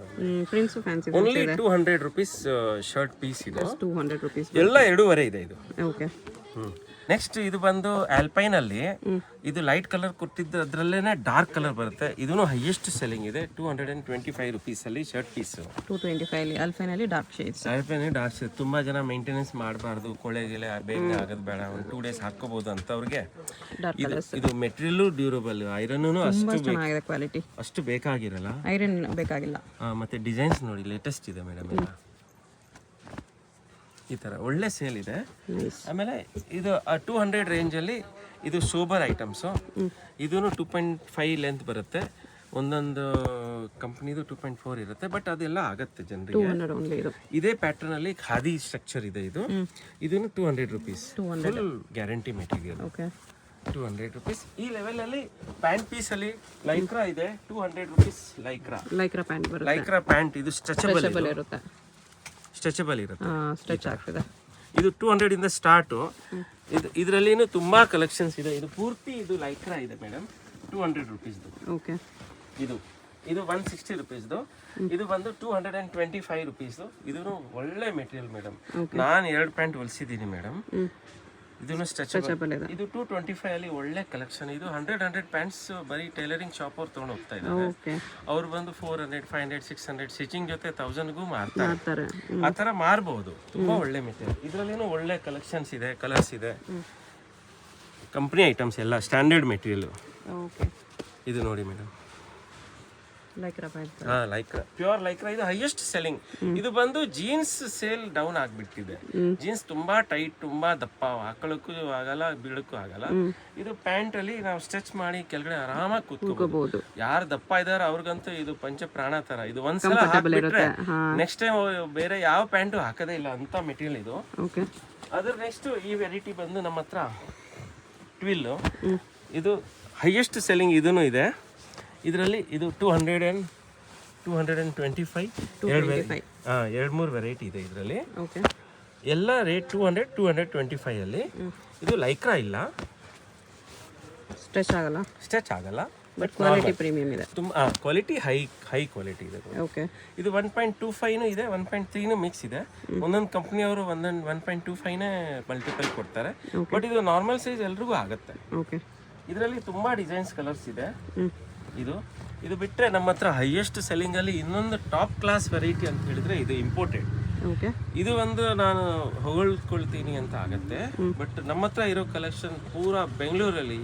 ಓನ್ಲಿ 200 ರುಪೀಸ್ ಶರ್ಟ್ ಪೀಸ್ ಇದೆ. 200 ರುಪೀಸ್ ಎಲ್ಲ 2.5 ಇದೆ ಇದು. ನೆಕ್ಸ್ಟ್ ಇದು ಬಂದು ಆಲ್ಪೈನ್ ಅಲ್ಲಿ. ಇದು ಲೈಟ್ ಕಲರ್ ಕೊಟ್ಟಿದ್ದು, ಅದರಲ್ಲೇನೆ ಡಾರ್ಕ್ ಕಲರ್ ಬರುತ್ತೆ. ಇದೂ ಹೈಯೆಸ್ಟ್ ಸೆಲ್ಲಿಂಗ್ ಇದೆ. 225 ರುಪೀಸ್ ಅಲ್ಲಿ ಶರ್ಟ್ ಪೀಸ್. 225 ಆಲ್ಪೈನ್ ಅಲ್ಲಿ ಡಾರ್ಕ್ ಶೇಡ್ಸ್. ತುಂಬಾ ಜನ ಮೇಂಟೆನೆನ್ಸ್ ಮಾಡಬಾರ್ದು, ಕೊಳೆಗೆಲೆ ಬೇಗ ಆಗೋದು ಬೇಡ, ಒಂದು 2 ಡೇಸ್ ಹಾಕೋಬಹುದು ಅಂತ ಅವ್ರಿಗೆ ಇದು ಮೆಟೀರಿಯಲ್ ಡ್ಯೂರಬಲ್. ಐರನ್ ಅಷ್ಟು ಚೆನ್ನಾಗಿದೆ, ಕ್ವಾಲಿಟಿ ಅಷ್ಟು ಬೇಕಾಗಿರಲ್ಲ. ಐರನ್ ಬೇಕಾಗಿಲ್ಲ. ಮತ್ತೆ ಡಿಸೈನ್ಸ್ ನೋಡಿ ಲೇಟೆಸ್ಟ್ ಇದೆ ಮೇಡಮ್. ಈ ಥರ ಒಳ್ಳೆ ಸೇಲ್ ಇದೆ. ಆಮೇಲೆ ಇದು 200 ರೇಂಜಲ್ಲಿ ಇದು ಸೋಬರ್ ಐಟಮ್ಸು. ಇದೂ 2.5 ಲೆಂತ್ ಬರುತ್ತೆ. ಒಂದೊಂದು ಕಂಪ್ನಿದು 2.4 ಇರುತ್ತೆ. ಬಟ್ ಅದೆಲ್ಲ ಆಗುತ್ತೆ ಜನರಿಗೆ. ಇದೇ ಪ್ಯಾಟರ್ನ್ ಅಲ್ಲಿ ಖಾದಿ ಸ್ಟ್ರಕ್ಚರ್ ಇದೆ. ಇದನ್ನು 200 rupees. Full guarantee material. 200 rupees. ಈ ಲೆವೆಲ್ ಅಲ್ಲಿ ಪ್ಯಾಂಟ್ ಪೀಸ್ ಅಲ್ಲಿ ಲೈಕ್ರಾ ಇದೆ. 200 ರುಪೀಸ್ ಲೈಕ್ರಾ ಪ್ಯಾಂಟ್. ಇದು ಸ್ಟ್ರೆಚಬಲ್ ಇರುತ್ತೆ. ಸ್ಟ್ರೆಚ್ ಆಗ್ತದೆ. ಇದು 200 ಇಂದ ಸ್ಟಾರ್ಟು. ಇದರಲ್ಲಿನೂ ತುಂಬಾ ಕಲೆಕ್ಷನ್ಸ್ ಇದೆ. ಇದು ಪೂರ್ತಿ ಇದು ಲೈಕ್ರಾ ಇದೆ ಮೇಡಮ್. 200 ರುಪೀಸ್ದು. ಇದು 160 ರುಪೀಸ್ದು. ಇದು ಬಂದು 225 ರುಪೀಸ್ದು. ಇದೂ ಒಳ್ಳೆ ಮೆಟೀರಿಯಲ್ ಮೇಡಮ್. ನಾನು 2 ಪ್ಯಾಂಟ್ ಹೊಲಿಸಿದ್ದೀನಿ ಮೇಡಮ್. ಇದನ್ನು ಸ್ಟ್ರೆಚಬಲ್. ಇದು 225 ಅಲ್ಲಿ ಒಳ್ಳೆ ಕಲೆಕ್ಷನ್. ಇದು 100 ಪ್ಯಾಂಟ್ಸ್ ಬರೀ ಟೈಲರಿಂಗ್ ಶಾಪ್ ಅವ್ರು ತೊಗೊಂಡು ಹೋಗ್ತಾ ಇದ್ದಾರೆ. ಅವ್ರು ಬಂದು 400, 500, 600 ಸ್ಟಿಚಿಂಗ್ ಜೊತೆ 1000ಗೂ ಮಾರ್ತಾರೆ. ಆ ಥರ ಮಾರ್ಬಹುದು. ತುಂಬಾ ಒಳ್ಳೆ ಮೆಟೀರಿಯಲ್. ಇದರಲ್ಲೇನು ಒಳ್ಳೆ ಕಲೆಕ್ಷನ್ಸ್ ಇದೆ, ಕಲರ್ಸ್ ಇದೆ. ಕಂಪ್ನಿ ಐಟಮ್ಸ್ ಎಲ್ಲ ಸ್ಟ್ಯಾಂಡರ್ಡ್ ಮೆಟೀರಿಯಲ್. ಇದು ನೋಡಿ madam, Lycra pant. Lycra, pure Lycra. ಇದು ಹೈಯೆಸ್ಟ್ ಸೆಲ್ಲಿಂಗ್. ಇದು ಬಂದು ಜೀನ್ಸ್ ಸೇಲ್ ಡೌನ್ ಆಗ್ಬಿಟ್ಟಿದೆ. ಜೀನ್ಸ್ ತುಂಬಾ ಟೈಟ್, ತುಂಬಾ ದಪ್ಪ, ಹಾಕೊಳ್ಳಕ್ಕೂ ಆಗಲ್ಲ, ಬೀಳಕ್ಕೂ ಆಗಲ್ಲ. ಇದು ಪ್ಯಾಂಟ್ ಅಲ್ಲಿ ನಾವು ಸ್ಟ್ರೆಚ್ ಮಾಡಿ ಕೆಳಗಡೆ ಆರಾಮಾಗಿ ಕೂತ್ಕೋಬಹುದು. ಯಾರು ದಪ್ಪ ಇದಾರೆ ಅವ್ರಿಗಂತೂ ಇದು ಪಂಚ ಪ್ರಾಣ ತರ. ಇದು ಒಂದ್ಸಲ ಹಾಕ್ಬಿಟ್ರೆ ನೆಕ್ಸ್ಟ್ ಟೈಮ್ ಬೇರೆ ಯಾವ ಪ್ಯಾಂಟು ಹಾಕದೇ ಇಲ್ಲ ಅಂತ ಮೆಟೀರಿಯಲ್ ಇದು. ಅದ್ರ ನೆಕ್ಸ್ಟ್ ಈ ವೆರೈಟಿ ಬಂದು ನಮ್ಮ ಹತ್ರ ಟ್ವಿಲ್. ಇದು ಹೈಯೆಸ್ಟ್ ಸೆಲ್ಲಿಂಗ್. ಇದೂ ಇದೆ. ಇದರಲ್ಲಿ ಇದು 225 2-3 ವೆರೈಟಿ ಇದೆ ಇದರಲ್ಲಿ. ಎಲ್ಲ ರೇಟ್ 225 ಅಲ್ಲಿ. ಇದು ಲೈಕ್ರಾ ಇಲ್ಲ, ಸ್ಟ್ರೆಚ್ ಆಗಲ್ಲ, ಬಟ್ ಕ್ವಾಲಿಟಿ ಪ್ರೀಮಿಯಂ ಇದೆ. ತುಂಬ ಕ್ವಾಲಿಟಿ ಹೈ ಕ್ವಾಲಿಟಿ ಇದೆ. ಇದು 1.25 ಇದೆ, 1.3 ಮಿಕ್ಸ್ ಇದೆ. ಒಂದೊಂದು ಕಂಪ್ನಿಯವರು 1.25ನೇ ಮಲ್ಟಿಪಲ್ ಕೊಡ್ತಾರೆ. ಬಟ್ ಇದು ನಾರ್ಮಲ್ ಸೈಜ್ ಎಲ್ರಿಗೂ ಆಗುತ್ತೆ. ಇದರಲ್ಲಿ ತುಂಬಾ ಡಿಸೈನ್ಸ್, ಕಲರ್ಸ್ ಇದೆ. ಇದು ಬಿಟ್ಟರೆ ನಮ್ಮ ಹತ್ರ ಹೈಯೆಸ್ಟ್ ಸೆಲ್ಲಿಂಗ್ ಅಲ್ಲಿ ಇನ್ನೊಂದು ಟಾಪ್ ಕ್ಲಾಸ್ ವೆರೈಟಿ ಅಂತ ಹೇಳಿದ್ರೆ ಇದು ಇಂಪೋರ್ಟೆಡ್. ಇದು ಒಂದು ನಾನು ಹೊಗಳ್ಕೊಳ್ತೀನಿ ಅಂತ ಆಗತ್ತೆ, ಬಟ್ ನಮ್ಮ ಹತ್ರ ಇರೋ ಕಲೆಕ್ಷನ್ ಪೂರಾ ಬೆಂಗಳೂರಲ್ಲಿ,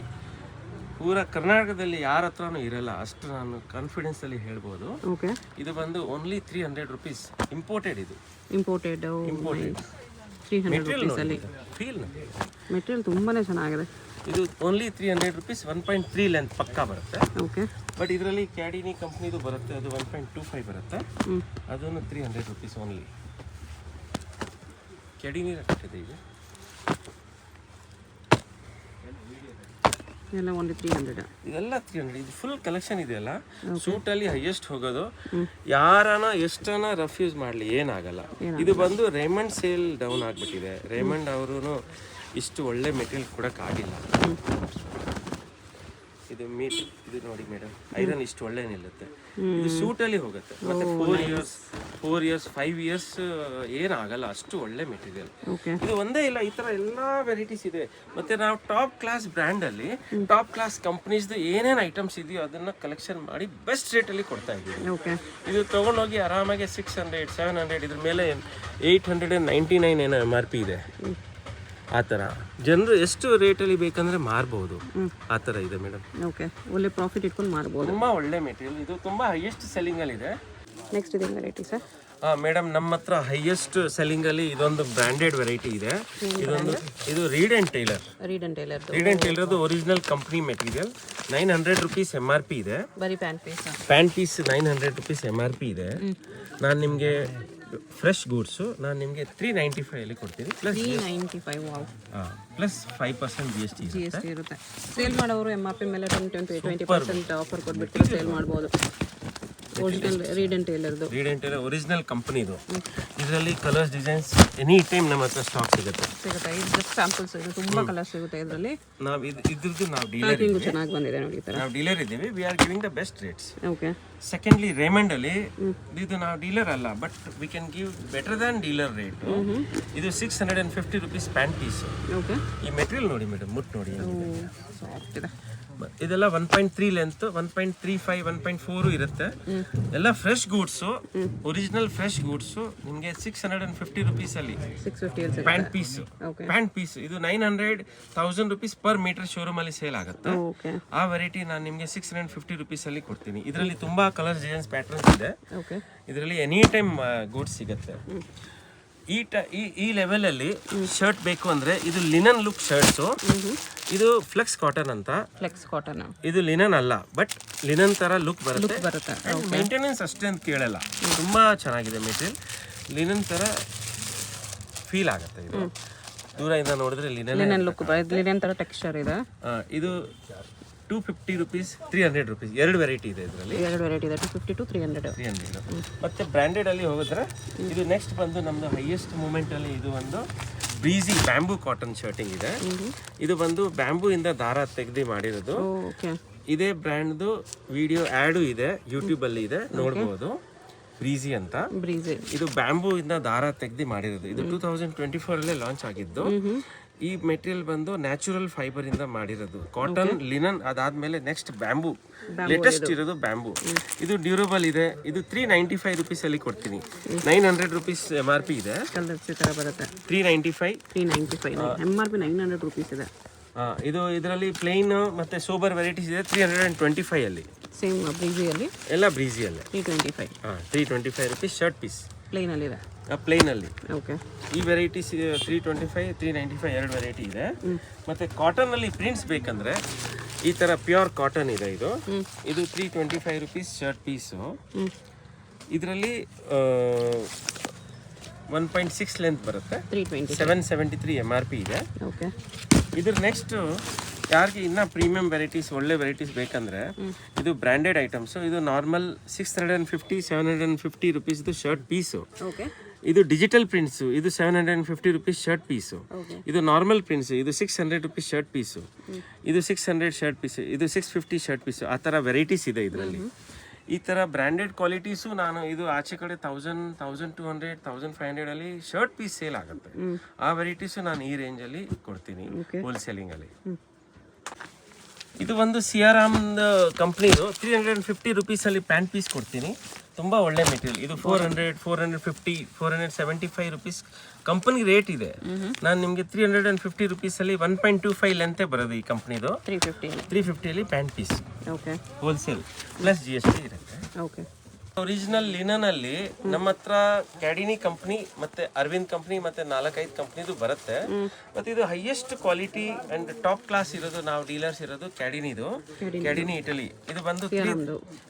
ಪೂರಾ ಕರ್ನಾಟಕದಲ್ಲಿ ಯಾರ ಹತ್ರನೂ ಇರಲ್ಲ, ಅಷ್ಟು ನಾನು ಕಾನ್ಫಿಡೆನ್ಸ್ ಅಲ್ಲಿ ಹೇಳ್ಬೋದು. ಇದು ಬಂದು ಓನ್ಲಿ 300 rupees ಇಂಪೋರ್ಟೆಡ್. ಇದು ಇಂಪೋರ್ಟೆಡ್ 300 rupees ಅಲ್ಲಿ. ಮೆಟೀರಿಯಲ್ ತುಂಬಾನೇ ಚೆನ್ನಾಗಿದೆ. ಇದು ಓನ್ಲಿ 300 rupees, 1.3 ಲೆಂತ್ ಪಕ್ಕಾ ಬರುತ್ತೆ. ಬಟ್ ಇದರಲ್ಲಿ ಕ್ಯಾಡಿನಿ ಕಂಪ್ನಿದು ಬರುತ್ತೆ, ಅದು 1.25 ಬರುತ್ತೆ. ಅದನ್ನು 300 rupees ಓನ್ಲಿ. ಕ್ಯಾಡಿನಿ ಕಟ್ಟಿದೆ ಇದು ಎಲ್ಲ ಓನ್ಲಿ 300. ಇದೆಲ್ಲ 300. ಇದು ಫುಲ್ ಕಲೆಕ್ಷನ್ ಇದೆಯಲ್ಲ, ಸೂಟಲ್ಲಿ ಹೈಯೆಸ್ಟ್ ಹೋಗೋದು. ಯಾರನ ಎಷ್ಟನ ರಫ್ಯೂಸ್ ಮಾಡಲಿ ಏನಾಗಲ್ಲ. ಇದು ಬಂದು ರೇಮಂಡ್ ಸೇಲ್ ಡೌನ್ ಆಗಿಬಿಟ್ಟಿದೆ. ರೇಮಂಡ್ ಅವರು ಇಷ್ಟು ಒಳ್ಳೆ ಮೆಟೀರಿಯಲ್ ಕೊಡೋಕ್ಕಾಗಿಲ್ಲ. ಇದು ಇದು ನೋಡಿ ಮೇಡಮ್, ಐರನ್ ಇಷ್ಟು ಒಳ್ಳೆ ನಿಲ್ಲುತ್ತೆ. ಇದು ಸೂಟಲ್ಲಿ ಹೋಗುತ್ತೆ. ಮತ್ತೆ 4 years 5 years ಏನಾಗಲ್ಲ, ಅಷ್ಟು ಒಳ್ಳೆ ಮೆಟೀರಿಯಲ್. ಇದು ಒಂದೇ ಇಲ್ಲ, ಈ ತರ ಎಲ್ಲಾ ವೆರೈಟೀಸ್ ಇದೆ. ಮತ್ತೆ ನಾವು ಟಾಪ್ ಕ್ಲಾಸ್ ಬ್ರ್ಯಾಂಡ್ ಅಲ್ಲಿ ಟಾಪ್ ಕ್ಲಾಸ್ ಕಂಪನೀಸ್ದು ಏನೇನು ಐಟಮ್ಸ್ ಇದೆಯೋ ಅದನ್ನ ಕಲೆಕ್ಷನ್ ಮಾಡಿ ಬೆಸ್ಟ್ ರೇಟ್ ಅಲ್ಲಿ ಕೊಡ್ತಾ ಇದ್ದೀವಿ. ಇದು ತಗೊಂಡೋಗಿ ಆರಾಮಾಗಿ 600 700, ಇದ್ರ ಮೇಲೆ 899 ಏನೋ MRP ಇದೆ. ಆ ಥರ ಜನರು ಎಷ್ಟು ರೇಟಲ್ಲಿ ಬೇಕಂದ್ರೆ ಮಾರ್ಬೋದು, ಆ ಥರ ಇದೆ ಮೇಡಮ್. ಒಳ್ಳೆ ಪ್ರಾಫಿಟ್ ಇಟ್ಕೊಂಡು ಮಾರ್ಬೋದು. ತುಂಬ ಒಳ್ಳೆ ಮೆಟೀರಿಯಲ್. ಇದು ತುಂಬ ಹೈಯೆಸ್ಟ್ ಸೆಲ್ಲಿಂಗಲ್ಲಿ ಇದೆ. ನೆಕ್ಸ್ಟ್ ಇದೆ ವೆರೈಟಿ ಸರ್. ಮೇಡಮ್ ನಮ್ಮ ಹತ್ರ ಹೈಯೆಸ್ಟ್ ಸೆಲ್ಲಿಂಗಲ್ಲಿ ಇದೊಂದು ಬ್ರ್ಯಾಂಡೆಡ್ ವೆರೈಟಿ ಇದೆ. ಇದು ರೀಡ್ ಆ್ಯಂಡ್ ಟೈಲರ್ದು original company material. 900 rupees MRP ಇದೆ. ಪ್ಯಾಂಟ್ ಪೀಸ್ 900 rupees MRP ಇದೆ. ನಾನು ನಿಮಗೆ ಫ್ರೆಶ್ ಗೂಡ್ಸು ನಾನು ನಿಮಗೆ 395 ಅಲ್ಲಿ ಕೊಡ್ತೀನಿ. ಪ್ಲಸ್ 5% GST ಇರುತ್ತೆ. ಸೇಲ್ ಮಾಡೋರು MRP ಮೇಲೆ 20% ಆಫರ್ ಕೊಟ್ಬಿಟ್ಟು ಸೇಲ್ ಮಾಡ್ಬೋದು. Original read and tailor original ಕಂಪನಿದು. ಇದರಲ್ಲಿ ಕಲರ್ಸ್, ಡಿಸೈನ್ಸ್ ಎನಿ ಟೈಮ್ ನಮ್ಮ ಹತ್ರ ಸ್ಟಾಕ್ ಸಿಗುತ್ತೆ. ಇದು ಜಸ್ಟ್ ಸ್ಯಾಂಪಲ್ಸ್. ಇದು ತುಂಬಾ ಕಲರ್ಸ್ ಸಿಗುತ್ತೆ ಇದರಲ್ಲಿ. ನಾವು ಇದ್ರದ್ದು ನಾವು ಡೀಲರ್ ಚೆನ್ನಾಗಿ ಬಂದಿದೆ ನೋಡಿ. ನಾವು ಡೀಲರ್ ಇದ್ದೀವಿ. We are giving the best rates. Secondly Raymond ಅಲ್ಲಿ ಇದು ನಾವು ಡೀಲರ್ ಅಲ್ಲ, but we can give better than dealer rate. ಇದು 650 rupees ಪ್ಯಾಂಟ್ ಪೀಸ್. ಈ ಮೆಟೀರಿಯಲ್ ನೋಡಿ ಮೇಡಮ್, ಮುಟ್ಟು ನೋಡಿ. ಇದೆಲ್ಲ 1.3 ಲೆಂತ್, 1.35 1.4 ಇರುತ್ತೆ. ಎಲ್ಲ fresh goods, original fresh goods. ನಿಮಗೆ 650 rupees ಅಲ್ಲಿ ಪ್ಯಾಂಟ್ ಪೀಸ್. ಇದು 900,000 rupees ಪರ್ ಮೀಟರ್ ಶೋರೂಮ್ ಅಲ್ಲಿ ಸೇಲ್ ಆಗುತ್ತೆ. ಆ ವೆರೈಟಿ ನಾನು ನಿಮಗೆ 650 rupees ಅಲ್ಲಿ ಕೊಡ್ತೀನಿ. ಇದರಲ್ಲಿ ತುಂಬಾ ಕಲರ್ಸ್, ಡಿಸೈನ್ಸ್, ಪ್ಯಾಟರ್ನ್ಸ್ ಇದೆ. ಇದರಲ್ಲಿ ಎನಿ ಟೈಮ್ ಗೂಡ್ಸ್ ಸಿಗುತ್ತೆ. ಈ ಲೆವೆಲ್ ಅಲ್ಲಿ ಶರ್ಟ್ ಬೇಕು ಅಂದ್ರೆ ಇದು ಲಿನನ್ ಲುಕ್ ಶರ್ಟ್ಸು. ಇದು ಫ್ಲೆಕ್ಸ್ ಕಾಟನ್ ಅಂತ. ಇದು ಲಿನನ್ ಅಲ್ಲ, ಬಟ್ ಲಿನನ್ ತರ ಲುಕ್ ಬರುತ್ತೆ. ಮೇಂಟೆನೆನ್ಸ್ ಅಷ್ಟೇ ಅಂತ ಕೇಳಲ್ಲ, ತುಂಬಾ ಚೆನ್ನಾಗಿದೆ ಮೆಟೀರಿಯಲ್. ಲಿನನ್ ತರ ಫೀಲ್ ಆಗುತ್ತೆ. ಇದು ದೂರದಿಂದ ನೋಡಿದ್ರೆ ಲಿನನ್ ಲುಕ್, ಲಿನನ್ ತರ ಟೆಕ್ಸ್ಚರ್ ಇದೆ. ಇದು 250 rupees 300 rupees ಎರಡು ವೆರೈಟಿ ಇದೆ. ಇದರಲ್ಲಿ 250 to 300. ಮತ್ತೆ ಬ್ರ್ಯಾಂಡೆಡ್ ಅಲ್ಲಿ ಹೋಗಿದ್ರೆ ಇದು ನೆಕ್ಸ್ಟ್ ಬಂದು ನಮ್ದು ಹೈಯೆಸ್ಟ್ ಮೂಮೆಂಟ್ ಅಲ್ಲಿ ಇದು ಒಂದು ಬ್ರೀಸಿ ಬ್ಯಾಂಬೂ ಕಾಟನ್ ಶರ್ಟಿಂಗ್ ಇದೆ. ಇದು ಬಂದು ಬ್ಯಾಂಬೂ ಇಂದ ದಾರ ತೆಗೆದು ಮಾಡಿರೋದು. ಇದೇ ಬ್ರ್ಯಾಂಡ್ದು ವಿಡಿಯೋ ಆ್ಯಡು ಇದೆ, ಯೂಟ್ಯೂಬ್ ಅಲ್ಲಿ ಇದೆ, ನೋಡ್ಬೋದು. ಬ್ರೀಸಿ ಅಂತ. ಇದು ಬ್ಯಾಂಬೂ ಇಂದ ದಾರ ತೆಗೆದು ಮಾಡಿರೋದು. ಇದು 2024 ಅಲ್ಲೇ ಲಾಂಚ್ ಆಗಿದ್ದು. ಈ ಮೆಟೀರಿಯಲ್ ಬಂದು ನ್ಯಾಚುರಲ್ ಫೈಬರ್ ಇಂದ ಮಾಡಿರೋದು. ಕಾಟನ್, ಲಿನನ್, ಅದಾದ್ಮೇಲೆ ನೆಕ್ಸ್ಟ್ ಬ್ಯಾಂಬೂ, ಲೇಟೆಸ್ಟ್ ಇರೋದು ಬ್ಯಾಂಬೂ. ಇದು ಡ್ಯೂರಬಲ್ ಇದೆ. ಇದು 395 rupees ಅಲ್ಲಿ ಕೊಡ್ತೀನಿ. 900 rupees MRP ಇದೆ. 395 MRP 900 rupees ಇದೆ. ಇದು ಇದರಲ್ಲಿ ಪ್ಲೇನ್ ಮತ್ತೆ ಸೋಬರ್ ವೆರೈಟೀಸ್ ಇದೆ 325 ಅಲ್ಲಿ. ಸೇಮ್ ಬ್ರೀಜಿಯಲ್ಲಿ ಎಲ್ಲ ಬ್ರೀಜಿಯಲ್ಲೇ 325. ಹಾಂ 325 ರುಪೀಸ್ ಶರ್ಟ್ ಪೀಸ್ ಪ್ಲೇನಲ್ಲಿದೆ. ಪ್ಲೇನಲ್ಲಿ. ಓಕೆ. ಈ ವೆರೈಟೀಸ್ 325 395 ಎರಡು ವೆರೈಟಿ ಇದೆ. ಮತ್ತು ಕಾಟನಲ್ಲಿ ಪ್ರಿಂಟ್ಸ್ ಬೇಕಂದರೆ ಈ ಥರ ಪ್ಯೂರ್ ಕಾಟನ್ ಇದೆ. ಇದು 325 ರುಪೀಸ್ ಶರ್ಟ್ ಪೀಸು. ಇದರಲ್ಲಿ 1.6 ಲೆಂತ್ ಬರುತ್ತೆ. 773 MRP ಇದೆ. ಓಕೆ. ಇದ್ರ ನೆಕ್ಸ್ಟ್ ಯಾರಿಗೆ ಇನ್ನೂ ಪ್ರೀಮಿಯಂ ವೆರೈಟೀಸ್ ಒಳ್ಳೆ ವೆರೈಟೀಸ್ ಬೇಕಂದರೆ ಇದು ಬ್ರ್ಯಾಂಡೆಡ್ ಐಟಮ್ಸು. ಇದು ನಾರ್ಮಲ್ 650 750 ರುಪೀಸ್ದು ಶರ್ಟ್ ಪೀಸು. ಓಕೆ. ಇದು ಡಿಜಿಟಲ್ ಪ್ರಿಂಟ್ಸು. ಇದು 750 ರುಪೀಸ್ ಶರ್ಟ್ ಪೀಸು. ಇದು ನಾರ್ಮಲ್ ಪ್ರಿಂಟ್ಸು. ಇದು 600 ರುಪೀಸ್ ಶರ್ಟ್ ಪೀಸು. ಇದು 600 ಶರ್ಟ್ ಪೀಸು. ಇದು 650 ಶರ್ಟ್ ಪೀಸು. ಆ ಥರ ವೆರೈಟೀಸ್ ಇದೆ ಇದರಲ್ಲಿ. ಈ ಥರ ಬ್ರ್ಯಾಂಡೆಡ್ ಕ್ವಾಲಿಟೀಸು ನಾನು ಇದು ಆಚೆ ಕಡೆ 1000 1200 1500 ಅಲ್ಲಿ ಶರ್ಟ್ ಪೀಸ್ ಸೇಲ್ ಆಗುತ್ತೆ. ಆ ವೆರೈಟೀಸು ನಾನು ಈ ರೇಂಜಲ್ಲಿ ಕೊಡ್ತೀನಿ ಹೋಲ್ಸೇಲಿಂಗಲ್ಲಿ. ಇದು ಒಂದು ಸಿಯಾರಾಮ್ದು ಕಂಪ್ನಿದು 350 ರುಪೀಸಲ್ಲಿ ಪ್ಯಾಂಟ್ ಪೀಸ್ ಕೊಡ್ತೀನಿ. ತುಂಬ ಒಳ್ಳೆ ಮೆಟೀರಿಯಲ್. ಇದು 400 450 475 ರುಪೀಸ್ ಕಂಪನಿ ರೇಟ್ ಇದೆ. ನಾನು ನಿಮಗೆ 350 ರುಪೀಸಲ್ಲಿ 1.25 ಲೆಂತೆ ಬರೋದು ಈ ಕಂಪ್ನಿದು. 350 pant piece. Okay. Wholesale plus GST ಇರುತ್ತೆ. ಓಕೆ. ಒರಿಜಿನಲ್ ಲಿನನಲ್ಲಿ ನಮ್ಮ ಹತ್ರ ಕ್ಯಾಡಿನಿ ಕಂಪ್ನಿ ಮತ್ತೆ ಅರವಿಂದ್ ಕಂಪ್ನಿ ಮತ್ತೆ 4-5 ಕಂಪ್ನಿದು ಬರುತ್ತೆ. ಮತ್ತೆ ಇದು highest quality and top class ಇರೋದು ನಾವು ಡೀಲರ್ಸ್ ಇರೋದು ಕ್ಯಾಡಿನಿದು. ಕ್ಯಾಡಿನಿ ಇಟಲಿ. ಇದು ಬಂದು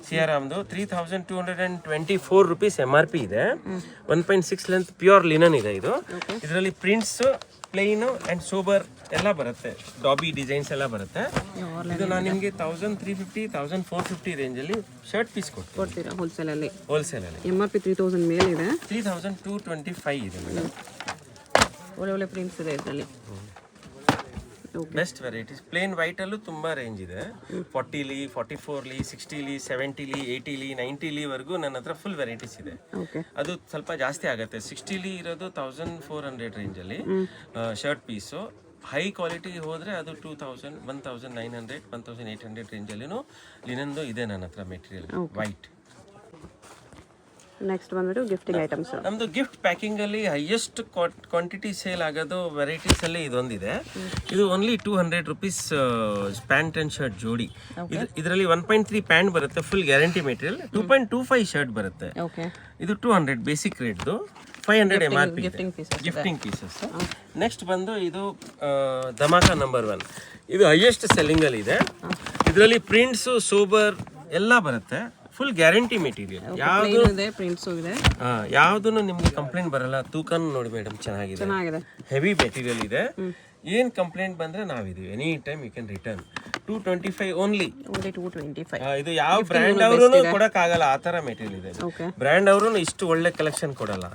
ಸಿಯಾರಾಮ್ದು 3224 ರುಪೀಸ್ MRP ಇದೆ. 1.6 ಲೆಂತ್ ಪ್ಯೂರ್ ಲಿನನ್ ಇದೆ ಇದು. ಇದರಲ್ಲಿ ಪ್ರಿಂಟ್ಸ್ ಪ್ಲೇನ್ ಅಂಡ್ ಸೋಬರ್ ಎಲ್ಲ ಬರುತ್ತೆ. ಡಾಬಿ ಡಿಸೈನ್ಸ್ ಎಲ್ಲ ಬರುತ್ತೆ. ಇದು ನಾನು ನಿಮಗೆ 1350 1450 ರೇಂಜಲ್ಲಿ ಶರ್ಟ್ ಪೀಸ್ ಕೊಡ್ತೀರಾ ಹೋಲ್ಸೇಲಲ್ಲಿ? MRP 3000 ಮೇಲೆ ಇದೆ. 3225 ಇದೆ ಮೇಡಮ್. ಒಳ್ಳೆ ಪ್ರಿಂಟ್ಸ್ ಇದೆ ಇದರಲ್ಲಿ. Best varieties. ಪ್ಲೇನ್ ವೈಟಲ್ಲೂ ತುಂಬ ರೇಂಜ್ ಇದೆ. 40ಲಿ 44ಲಿ 60ಲಿ 70ಲಿ 80ಲಿ 90ಲಿ ವರೆಗೂ ನನ್ನ ಹತ್ರ ಫುಲ್ ವೆರೈಟೀಸ್ ಇದೆ. ಅದು ಸ್ವಲ್ಪ ಜಾಸ್ತಿ ಆಗುತ್ತೆ. 60ಲಿ ಇರೋದು 1400 ರೇಂಜಲ್ಲಿ ಶರ್ಟ್ ಪೀಸು. ಹೈ ಕ್ವಾಲಿಟಿ ಹೋದರೆ ಅದು 2000 1900 1800 ರೇಂಜಲ್ಲಿನೂ ಲಿನನ್ದು ಇದೆ ನನ್ನ ಹತ್ರ ಮೆಟೀರಿಯಲ್ ವೈಟ್. ನೆಕ್ಸ್ಟ್ ಬಂದ್ಬಿಟ್ಟು ಗಿಫ್ಟಿಂಗ್ ಐಟಮ್ಸ್. ನಮ್ಮದು ಗಿಫ್ಟ್ ಪ್ಯಾಕಿಂಗಲ್ಲಿ ಹೈಯೆಸ್ಟ್ ಕ್ವಾಂಟಿಟಿ ಸೇಲ್ ಆಗೋದು ವೆರೈಟೀಸಲ್ಲಿ ಇದೊಂದಿದೆ. ಇದು only 200 rupees pant and shirt ಜೋಡಿ. ಇದರಲ್ಲಿ 1.3 ಪ್ಯಾಂಟ್ ಬರುತ್ತೆ ಫುಲ್ ಗ್ಯಾರಂಟಿ ಮೆಟೀರಿಯಲ್. 2.25 ಶರ್ಟ್ ಬರುತ್ತೆ. ಇದು 200 ಬೇಸಿಕ್ ರೇಟ್ದು. 500 MRP ಗಿಫ್ಟಿಂಗ್ ಪೀಸಸ್. ನೆಕ್ಸ್ಟ್ ಬಂದು ಇದು ಧಮಾಕ ನಂಬರ್ 1. ಇದು ಹೈಯೆಸ್ಟ್ ಸೆಲ್ಲಿಂಗಲ್ಲಿ ಇದೆ. ಇದರಲ್ಲಿ ಪ್ರಿಂಟ್ಸು ಸೋಬರ್ ಎಲ್ಲ ಬರುತ್ತೆ. Full guarantee material. ಯಾವ್ದು ನಿಮ್ಗೆ ಕಂಪ್ಲೇಂಟ್ ಬರಲ್ಲ. ತೂಕನೂ ನೋಡಿ ಮೇಡಮ್ ಚೆನ್ನಾಗಿದೆ. ಹೆವಿ ಮೆಟೀರಿಯಲ್ ಇದೆ. ಏನ್ ಕಂಪ್ಲೇಂಟ್ ಬಂದ್ರೆ ನಾವಿದೀವಿ. Any time you can return. 225 only. ಇದು ಯಾವ ಬ್ರ್ಯಾಂಡ್ ಅವರು ಕೊಡಕ್ ಆಗಲ್ಲ. ಆ ತರ ಮೆಟೀರಿಯಲ್ ಇದೆ. ಬ್ರ್ಯಾಂಡ್ ಅವರು ಇಷ್ಟು ಒಳ್ಳೆ ಕಲೆಕ್ಷನ್ ಕೊಡಲ್ಲ.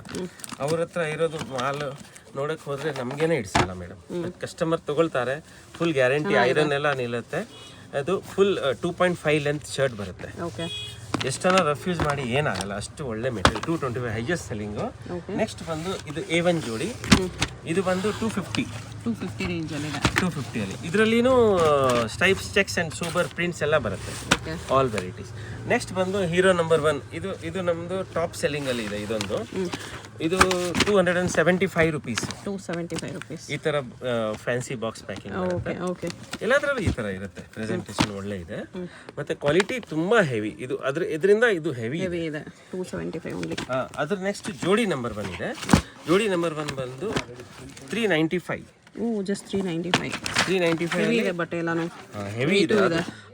ಅವ್ರ ಹತ್ರ ಇರೋದು ಮಾಲ್ ನೋಡಕ್ ಹೋದ್ರೆ ನಮ್ಗೇನೆ ಇಡ್ಸಲ್ಲ ಮೇಡಮ್. ಕಸ್ಟಮರ್ ತಗೊಳ್ತಾರೆ. Full guarantee. ಐರನ್ ಎಲ್ಲ ನಿಲ್ಲುತ್ತೆ. ಅದು ಫುಲ್ 2.5 ಲೆಂತ್ ಶರ್ಟ್ ಬರುತ್ತೆ. ಎಷ್ಟನ್ನ ರೆಫ್ಯೂಸ್ ಮಾಡಿ ಏನಾಗಲ್ಲ. ಅಷ್ಟು ಒಳ್ಳೆ ಮೆಟೀರಿಯಲ್. 225 highest selling. ನೆಕ್ಸ್ಟ್ ಬಂದು ಇದು A1 ಜೋಡಿ. ಇದು ಬಂದು 250 ರೇಂಜಲ್ಲಿ. 250 ಇದರಲ್ಲಿನೂ stripes checks and super prints ಎಲ್ಲ ಬರುತ್ತೆ. All varieties. ನೆಕ್ಸ್ಟ್ ಬಂದು ಹೀರೋ ನಂಬರ್ 1. ಇದು ನಮ್ಮದು ಟಾಪ್ ಸೆಲ್ಲಿಂಗಲ್ಲಿ ಇದೆ. ಇದೊಂದು ಇದು 275 ರುಪೀಸ್. ಈ ಥರ ಫ್ಯಾನ್ಸಿ ಬಾಕ್ಸ್ ಪ್ಯಾಕಿಂಗ್ ಬರುತ್ತೆ. ಎಲ್ಲದರಲ್ಲೂ ಈ ಥರ ಇರುತ್ತೆ. ಪ್ರೆಸೆಂಟೇಷನ್ ಒಳ್ಳೆ ಇದೆ. ಮತ್ತೆ ಕ್ವಾಲಿಟಿ ತುಂಬಾ ಹೆವಿ. ಇದು ಇದರಿಂದ ಇದು ಹೆವಿ ಇದೆ. 275 ಓನ್ಲಿ. ಅದ್ರ ನೆಕ್ಸ್ಟ್ ಜೋಡಿ ನಂಬರ್ 1 ಇದೆ. ಜೋಡಿ ನಂಬರ್ 1 ಬಂದು 395. ಜಸ್ಟ್ 395 ಇದೆ. ಬಟ್ ಎಲ್ಲಾನು ಹೆವಿ ಇದೆ.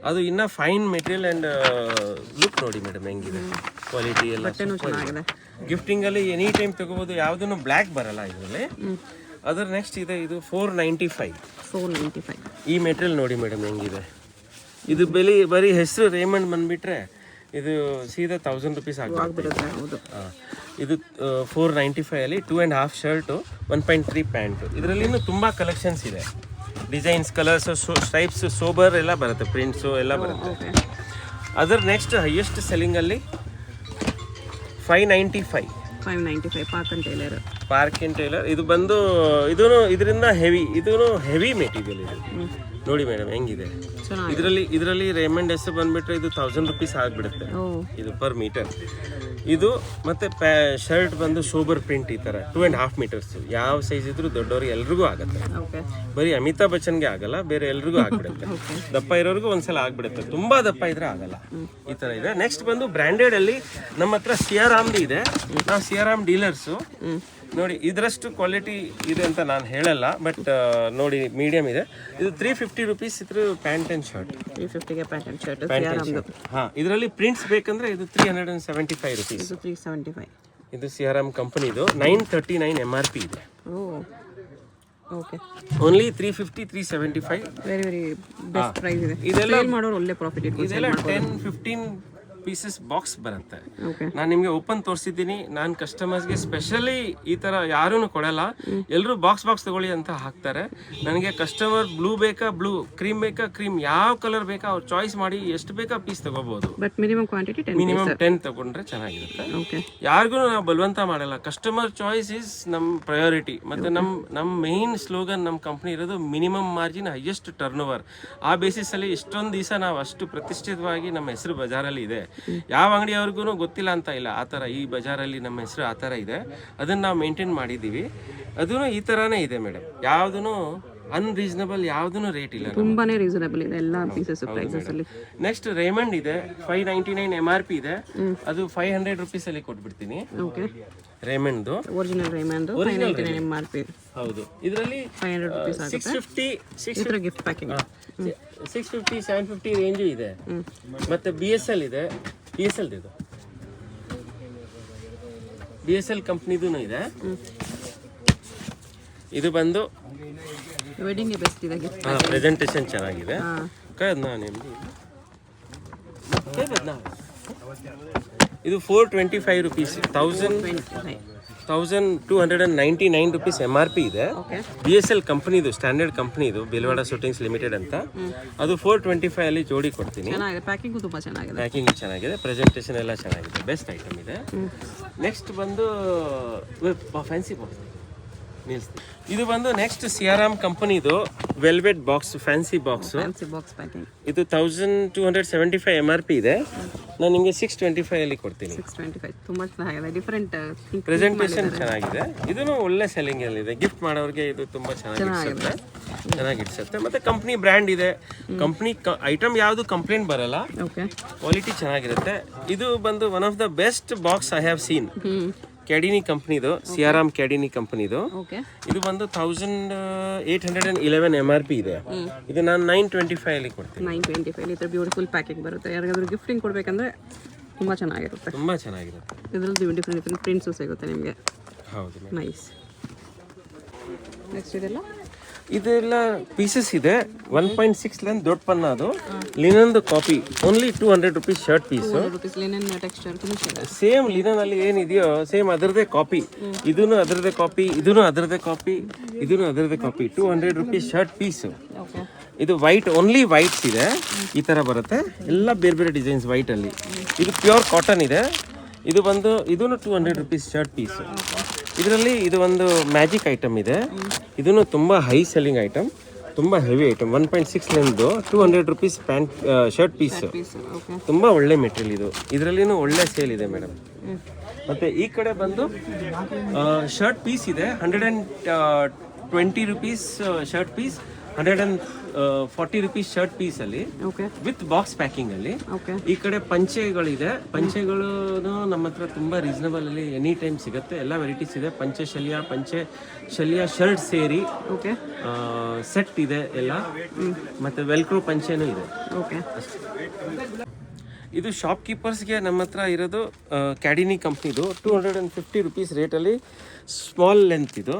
ಅದು ಇನ್ನ ಫೈನ್ ಮೆಟೀರಿಯಲ್ ಅಂಡ್ ಲುಕ್ ನೋಡಿ ಮೇಡಮ್ ಹೆಂಗಿದೆ. ಕ್ವಾಲಿಟಿ ಎಲ್ಲ ಚೆನ್ನಾಗಿದೆ. ಗಿಫ್ಟಿಂಗ್ ಅಲ್ಲಿ ಎನಿ ಟೈಮ್ ತಗೋಬಹುದು. ಯಾವುದನ್ನು ಬ್ಲ್ಯಾಕ್ ಬರಲ್ಲ ಇದರಲ್ಲಿ. ಅದರ ನೆಕ್ಸ್ಟ್ ಇದೆ. ಇದು 495. ಈ ಮೆಟೀರಿಯಲ್ ನೋಡಿ ಮೇಡಮ್ ಹೆಂಗಿದೆ. ಇದು ಬರೀ ಹೆಸರು ರೇಮಂಡ್ ಬಂದ್ಬಿಟ್ರೆ ಇದು ಸೀದಾ 1000 ರುಪೀಸ್ ಆಗ್ಬಿಡುತ್ತೆ. ಇದು 495 ಅಲ್ಲಿ 2.5 ಶರ್ಟು 1.3 ಪ್ಯಾಂಟು. ಇದರಲ್ಲಿ ಇನ್ನೂ ತುಂಬ ಕಲೆಕ್ಷನ್ಸ್ ಇದೆ. ಡಿಸೈನ್ಸ್, ಕಲರ್ಸ್, ಸ್ಟೈಪ್ಸ್, ಸೋಬರ್ ಎಲ್ಲ ಬರುತ್ತೆ. ಪ್ರಿಂಟ್ಸು ಎಲ್ಲ ಬರುತ್ತೆ. ಅದರ ನೆಕ್ಸ್ಟ್ ಹೈಯೆಸ್ಟ್ ಸೆಲ್ಲಿಂಗಲ್ಲಿ 595 ಪಾರ್ಕ್ ಅಂಡ್ ಟೈಲರ್. ಇದು ಬಂದು ಇದರಿಂದ ಹೆವಿ ಮೆಟೀರಿಯಲ್ ಇದೆ. ನೋಡಿ ಮೇಡಮ್ ಹೆಂಗಿದೆ. ಇದರಲ್ಲಿ ರೇಮಂಡ್ ಹೆಸರು ಬಂದ್ಬಿಟ್ರೆ ಇದು 1000 ರುಪೀಸ್ ಆಗ್ಬಿಡುತ್ತೆ ಇದು ಪರ್ ಮೀಟರ್. ಇದು ಮತ್ತೆ ಶರ್ಟ್ ಬಂದು ಶೋಬರ್ ಪ್ರಿಂಟ್ ಈ ಥರ 2.5 ಮೀಟರ್ಸ್. ಯಾವ ಸೈಜ್ ಇದ್ರೂ ದೊಡ್ಡವ್ರಿಗೆ ಎಲ್ರಿಗೂ ಆಗುತ್ತೆ. ಓಕೆ. ಬರೀ ಅಮಿತಾಬ್ ಬಚ್ಚನ್ಗೆ ಆಗಲ್ಲ, ಬೇರೆ ಎಲ್ರಿಗೂ ಆಗ್ಬಿಡುತ್ತೆ. ದಪ್ಪ ಇರೋರ್ಗೂ ಒಂದ್ಸಲ ಆಗ್ಬಿಡುತ್ತೆ, ತುಂಬಾ ದಪ್ಪ ಇದ್ರೆ ಆಗಲ್ಲ. ಈ ತರ ಇದೆ. ನೆಕ್ಸ್ಟ್ ಬಂದು ಬ್ರ್ಯಾಂಡೆಡ್ ಅಲ್ಲಿ ನಮ್ಮ ಹತ್ರ ಸಿಯಾರಾಮ್ದು ಇದೆ. ನಾವು ಸಿಯಾರಾಮ್ ಡೀಲರ್ಸು. ನೋಡಿ ಇದರಷ್ಟು ಕ್ವಾಲಿಟಿ ಇದೆ ಅಂತ ನಾನು ಹೇಳಲ್ಲ, ಬಟ್ ನೋಡಿ ಮೀಡಿಯಂ ಇದೆ. ಇದು 350 ರುಪೀಸ್ ಇದ್ರ ಪ್ಯಾಂಟ್ ಅಂಡ್ ಶರ್ಟ್. 350ಗೆ ಪ್ಯಾಂಟ್ ಅಂಡ್ ಶರ್ಟ್. ಹಾಂ, ಇದರಲ್ಲಿ ಪ್ರಿಂಟ್ಸ್ ಬೇಕಂದ್ರೆ ಇದು 375 ರುಪೀಸ್. 375. ಇದು ಸಿಯಾರಾಮ್ ಕಂಪನಿದು 939 MRP ಇದೆ. Okay. Only 350, 375. Very best price ಇದೆ. ಇದೆಲ್ಲ ಸೇಲ್ ಮಾಡೋರು ಒಳ್ಳೆ ಪ್ರಾಫಿಟ್ ಇಟ್ಕೊಂಡು ಇದೆಲ್ಲ 10-15 ಪೀಸಸ್ ಬಾಕ್ಸ್ ಬರುತ್ತೆ. ಓಕೆ. ನಾನು ನಿಮಗೆ ಓಪನ್ ತೋರಿಸಿದ್ದೀನಿ. ನಾನು ಕಸ್ಟಮರ್ಸ್ಗೆ ಸ್ಪೆಷಲಿ ಈ ಥರ ಯಾರೂ ಕೊಡಲ್ಲ, ಎಲ್ಲರೂ ಬಾಕ್ಸ್ ತಗೊಳ್ಳಿ ಅಂತ ಹಾಕ್ತಾರೆ. ನನಗೆ ಕಸ್ಟಮರ್ ಬ್ಲೂ ಬೇಕಾ ಬ್ಲೂ, ಕ್ರೀಮ್ ಬೇಕಾ ಕ್ರೀಮ್, ಯಾವ ಕಲರ್ ಬೇಕಾ ಅವ್ರು ಚಾಯ್ಸ್ ಮಾಡಿ ಎಷ್ಟು ಬೇಕಾ ಪೀಸ್ ತಗೋಬಹುದು. But minimum quantity 10. ಮಿನಿಮಮ್ 10 ತಗೊಂಡ್ರೆ ಚೆನ್ನಾಗಿರುತ್ತೆ. ಓಕೆ. ಯಾರಿಗೂ ನಾವು ಬಲವಂತ ಮಾಡಲ್ಲ. ಕಸ್ಟಮರ್ ಚಾಯ್ಸ್ ಇಸ್ ನಮ್ಮ ಪ್ರಯಾರಿಟಿ. ಮತ್ತು ನಮ್ಮ ಮೇನ್ ಸ್ಲೋಗನ್ ನಮ್ಮ ಕಂಪ್ನಿ ಇರೋದು minimum margin highest turn over. ಆ ಬೇಸಿಸಲ್ಲಿ ಇಷ್ಟೊಂದು ದಿವಸ ನಾವು ಅಷ್ಟು ಪ್ರತಿಷ್ಠಿತವಾಗಿ ನಮ್ಮ ಹೆಸರು ಬಜಾರಲ್ಲಿ ಇದೆ. ಯಾವ ಅಂಗಡಿಯವ್ರಿಗೂ ಗೊತ್ತಿಲ್ಲ ಅಂತ ಇಲ್ಲ, ಆ ಥರ ಈ ಬಜಾರಲ್ಲಿ ನಮ್ಮ ಹೆಸರು ಆ ಥರ ಇದೆ. ಅದನ್ನು ನಾವು ಮೇಂಟೈನ್ ಮಾಡಿದ್ದೀವಿ. ಅದೂ ಈ ಥರನೇ ಇದೆ ಮೇಡಮ್. ಯಾವುದೂ ಅನ್ರೀಸನಬಲ್, ಯಾವುದೂ ರೇಟ್ ಇಲ್ಲ, ತುಂಬಾನೇ ರೀಸನಬಲ್ ಇದೆ ಎಲ್ಲ ಪೀಸಸ್ ಪ್ರೈಸಸ್ ಅಲ್ಲಿ. ನೆಕ್ಸ್ಟ್ ರೇಮಂಡ್ ಇದೆ, 599 MRP ಇದೆ. ಅದು 500 ರುಪೀಸ್ ಅಲ್ಲಿ ಕೊಟ್ಬಿಡ್ತೀನಿ. ಓಕೆ. ರೇಮಂಡ್ದು ಒರಿಜಿನಲ್ ರೇಮಂಡ್ 599 MRP. ಹೌದು. ಇದರಲ್ಲಿ 500 ರುಪೀಸ್ ಆಗುತ್ತೆ. 650 ಗಿಫ್ಟ್ ಪ್ಯಾಕಿಂಗ್ 650 750 ರೇಂಜು ಇದೆ. ಮತ್ತೆ BSL ಇದೆ. BSL ಇದು BSL ಕಂಪ್ನಿದೂ ಇದೆ. ಇದು ಬಂದು ವೆಡ್ಡಿಂಗ್ ಬೆಸ್ಟ್ ಇದೆ. ಗಿಫ್ಟ್ ಪ್ರೆಸೆಂಟೇಷನ್ ಚೆನ್ನಾಗಿದೆ. ಇದು 425 ರುಪೀಸ್. 1299 ರುಪೀಸ್ MRP ಇದೆ. BSL ಕಂಪ್ನಿದು, ಸ್ಟ್ಯಾಂಡರ್ಡ್ ಕಂಪ್ನಿದು, ಬಿಲ್ವಾಡ ಶೂಟಿಂಗ್ಸ್ ಲಿಮಿಟೆಡ್ ಅಂತ. ಅದು 425 ಅಲ್ಲಿ ಜೋಡಿ ಕೊಡ್ತೀನಿ. ಪ್ಯಾಕಿಂಗ್ ತುಂಬಾ ಚೆನ್ನಾಗಿದೆ. ಪ್ಯಾಕಿಂಗ್ ಚೆನ್ನಾಗಿದೆ, ಪ್ರೆಸೆಂಟೇಷನ್ ಎಲ್ಲ ಚೆನ್ನಾಗಿದೆ, ಬೆಸ್ಟ್ ಐಟಮ್ ಇದೆ. ನೆಕ್ಸ್ಟ್ ಬಂದು ಫ್ಯಾನ್ಸಿ ಬಾಕ್ಸ್ ಇದು ಬಂದು ನೆಕ್ಸ್ಟ್ ಸಿಯಾರಾಮ್ ಕಂಪನಿದು velvet box, fancy box. Packing ಇದು 1275 MRP ಇದೆ. ನಾನು ನಿಮಗೆ 625 ಅಲ್ಲಿ ಕೊಡ್ತೀನಿ. 625 ತುಂಬಾ ಚೆನ್ನಾಗಿದೆ. ಡಿಫರೆಂಟ್ ಪ್ರೆಸೆಂಟೇಷನ್ ಚೆನ್ನಾಗಿದೆ. ಇದನ್ನು ಒಳ್ಳೆ ಸೆಲ್ಲಿಂಗ್ ಅಲ್ಲಿ ಇದೆ. ಗಿಫ್ಟ್ ಮಾಡೋರಿಗೆ ಇದು ತುಂಬಾ ಚೆನ್ನಾಗಿ ಇಡ್ಸುತ್ತೆ. ಮತ್ತೆ ಕಂಪ್ನಿ ಬ್ರ್ಯಾಂಡ್ ಇದೆ. ಕಂಪ್ನಿ ಐಟಮ್ ಯಾವುದು ಕಂಪ್ಲೇಂಟ್ ಬರಲ್ಲ. ಓಕೆ. ಕ್ವಾಲಿಟಿ ಚೆನ್ನಾಗಿರುತ್ತೆ. ಇದು ಬಂದು one of the best box I have seen. Cadini ಕಂಪ್ನಿದು, ಸಿಯಾರಾಮ್ ಕ್ಯಾಡಿನಿ ಕಂಪ್ನಿದು. ಇದು ಬಂದು 1811 MRP ಇದೆ. ಇದು ನಾನು 925 ಅಲ್ಲಿ ಕೊಡ್ತೀನಿ. 925 ಈ ತರ ಬ್ಯೂಟಿಫುಲ್ ಪ್ಯಾಕಿಂಗ್ ಬರುತ್ತೆ. ಯಾರಿಗಾದ್ರೂ ಗಿಫ್ಟಿಂಗ್ ಕೊಡ್ಬೇಕಂದ್ರೆ ತುಂಬಾ ಚೆನ್ನಾಗಿರುತ್ತೆ. ಇದರಲ್ಲಿ ಡಿಫ್ರೆಂಟ್ ಪ್ರಿಂಟ್ಸು ಸಿಗುತ್ತೆ ನಿಮಗೆ. ಹೌದು, ನೈಸ್. ನೆಕ್ಸ್ಟ್ ಇದೆಲ್ಲ ಪೀಸಸ್ ಇದೆ. 1.6 ಲೆಂತ್ ದೊಡ್ಡ ಪನ್ನ, ಅದು ಲಿನನ್ದು copy. Only 200 rupees shirt piece. Same linen ಅಲ್ಲಿ ಏನಿದೆಯೋ ಸೇಮ್ ಅದರದೇ ಕಾಪಿ. ಇದೂನು ಅದರದೇ ಕಾಪಿ, ಇದೂನು ಅದರದೇ ಕಾಪಿ, ಇದೂನು ಅದರದೇ ಕಾಪಿ. 200 rupees shirt piece. ಇದು ವೈಟ್, ಓನ್ಲಿ ವೈಟ್ಸ್ ಇದೆ. ಈ ತರ ಬರುತ್ತೆ. ಎಲ್ಲ ಬೇರೆ ಬೇರೆ ಡಿಸೈನ್ಸ್ ವೈಟ್ ಅಲ್ಲಿ. ಇದು ಪ್ಯೂರ್ ಕಾಟನ್ ಇದೆ. ಇದು ಬಂದು ಇದೂನು 200 ರುಪೀಸ್ ಶರ್ಟ್ ಪೀಸ್. ಇದರಲ್ಲಿ ಇದು ಒಂದು ಮ್ಯಾಜಿಕ್ ಐಟಮ್ ಇದೆ. ಇದನ್ನು ತುಂಬ ಹೈ ಸೆಲ್ಲಿಂಗ್ ಐಟಮ್, ತುಂಬ ಹೆವಿ ಐಟಮ್. 1.6 ಲೆಂತ್ದು 200 ರುಪೀಸ್ ಪ್ಯಾಂಟ್ ಶರ್ಟ್ ಪೀಸ್. ತುಂಬ ಒಳ್ಳೆ ಮೆಟೀರಿಯಲ್ ಇದು. ಇದರಲ್ಲಿನೂ ಒಳ್ಳೆ ಸೇಲ್ ಇದೆ ಮೇಡಮ್. ಮತ್ತು ಈ ಕಡೆ ಬಂದು ಶರ್ಟ್ ಪೀಸ್ ಇದೆ. 120 rupees shirt piece, 140 rupees shirt piece ಅಲ್ಲಿ ವಿತ್ ಬಾಕ್ಸ್ ಪ್ಯಾಕಿಂಗ್ ಅಲ್ಲಿ. ಈ ಕಡೆ ಪಂಚೆಗಳಿದೆ. ಪಂಚೆಗಳು ನಮ್ಮ ಹತ್ರ ತುಂಬಾ ರೀಸನಬಲ್ ಅಲ್ಲಿ ಎನಿ ಟೈಮ್ ಸಿಗುತ್ತೆ. ಎಲ್ಲ ವೆರೈಟೀಸ್ ಇದೆ. ಪಂಚೆ ಶಲ್ಯ ಶರ್ಟ್ ಸೇರಿ ಸೆಟ್ ಇದೆ ಎಲ್ಲ. ಮತ್ತೆ ವೆಲ್ಕ್ರೋ ಪಂಚೆನೂ ಇದೆ. ಇದು ಶಾಪ್ ಕೀಪರ್ಸ್ಗೆ ನಮ್ಮ ಹತ್ರ ಇರೋದು ಕ್ಯಾಡಿನಿ ಕಂಪ್ನಿದು 250 ರುಪೀಸ್ ರೇಟಲ್ಲಿ ಸ್ಮಾಲ್ ಲೆಂತ್ ಇದು.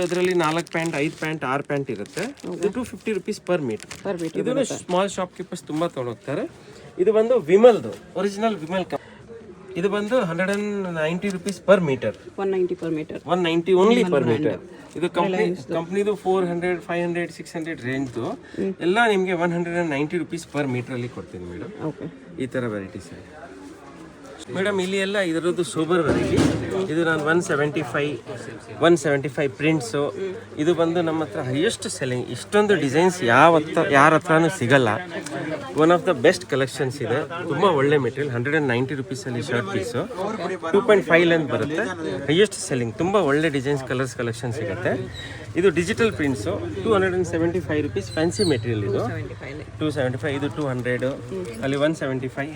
ಅದರಲ್ಲಿ 4 ಪ್ಯಾಂಟ್, 5 ಪ್ಯಾಂಟ್, 6 ಪ್ಯಾಂಟ್ ಇರುತ್ತೆ. ಇದು 250 ರುಪೀಸ್ ಪರ್ ಮೀಟರ್. ಇದನ್ನು ಸ್ಮಾಲ್ ಶಾಪ್ ಕೀಪರ್ಸ್ ತುಂಬ ತೊಗೊಂಡೋಗ್ತಾರೆ. ಇದು ಬಂದು ವಿಮಲ್ದು, ಒರಿಜಿನಲ್ ವಿಮಲ್. ಇದು ಬಂದು 190 rupees per metre. 190 only per metre. ಇದು ಕಂಪ್ನಿದು 400, 500, 600 ರೇಂಜ್ದು ಎಲ್ಲ ನಿಮಗೆ 190 ರುಪೀಸ್ ಪರ್ ಮೀಟರ್ ಅಲ್ಲಿ ಕೊಡ್ತೀನಿ ಮೇಡಮ್. ಈ ತರ ವೆರೈಟೀಸ್ ಮೇಡಮ್ ಇಲ್ಲಿ ಎಲ್ಲ ಇದರದ್ದು ಸೂಪರ್ ವೆರೈಟಿ. ಇದು ನಾನು 175 ಪ್ರಿಂಟ್ಸು. ಇದು ಬಂದು ನಮ್ಮ ಹತ್ರ ಹೈಯೆಸ್ಟ್ ಸೆಲ್ಲಿಂಗ್. ಇಷ್ಟೊಂದು ಡಿಸೈನ್ಸ್ ಯಾರ ಹತ್ರನೂ ಸಿಗಲ್ಲ. One of the best collections ಇದೆ. ತುಂಬ ಒಳ್ಳೆ ಮೆಟೀರಿಯಲ್. 190 ರುಪೀಸಲ್ಲಿ ಶರ್ಟ್ ಪೀಸು. 2.5 ಲೆಂತ್ ಬರುತ್ತೆ. Highest selling. ತುಂಬ ಒಳ್ಳೆ ಡಿಸೈನ್ಸ್ ಕಲರ್ಸ್ ಕಲೆಕ್ಷನ್ ಸಿಗುತ್ತೆ. ಇದು digital prints. 275 rupees. Fancy material ಇದು. 275. ಇದು 200. ಅಲ್ಲಿ 175.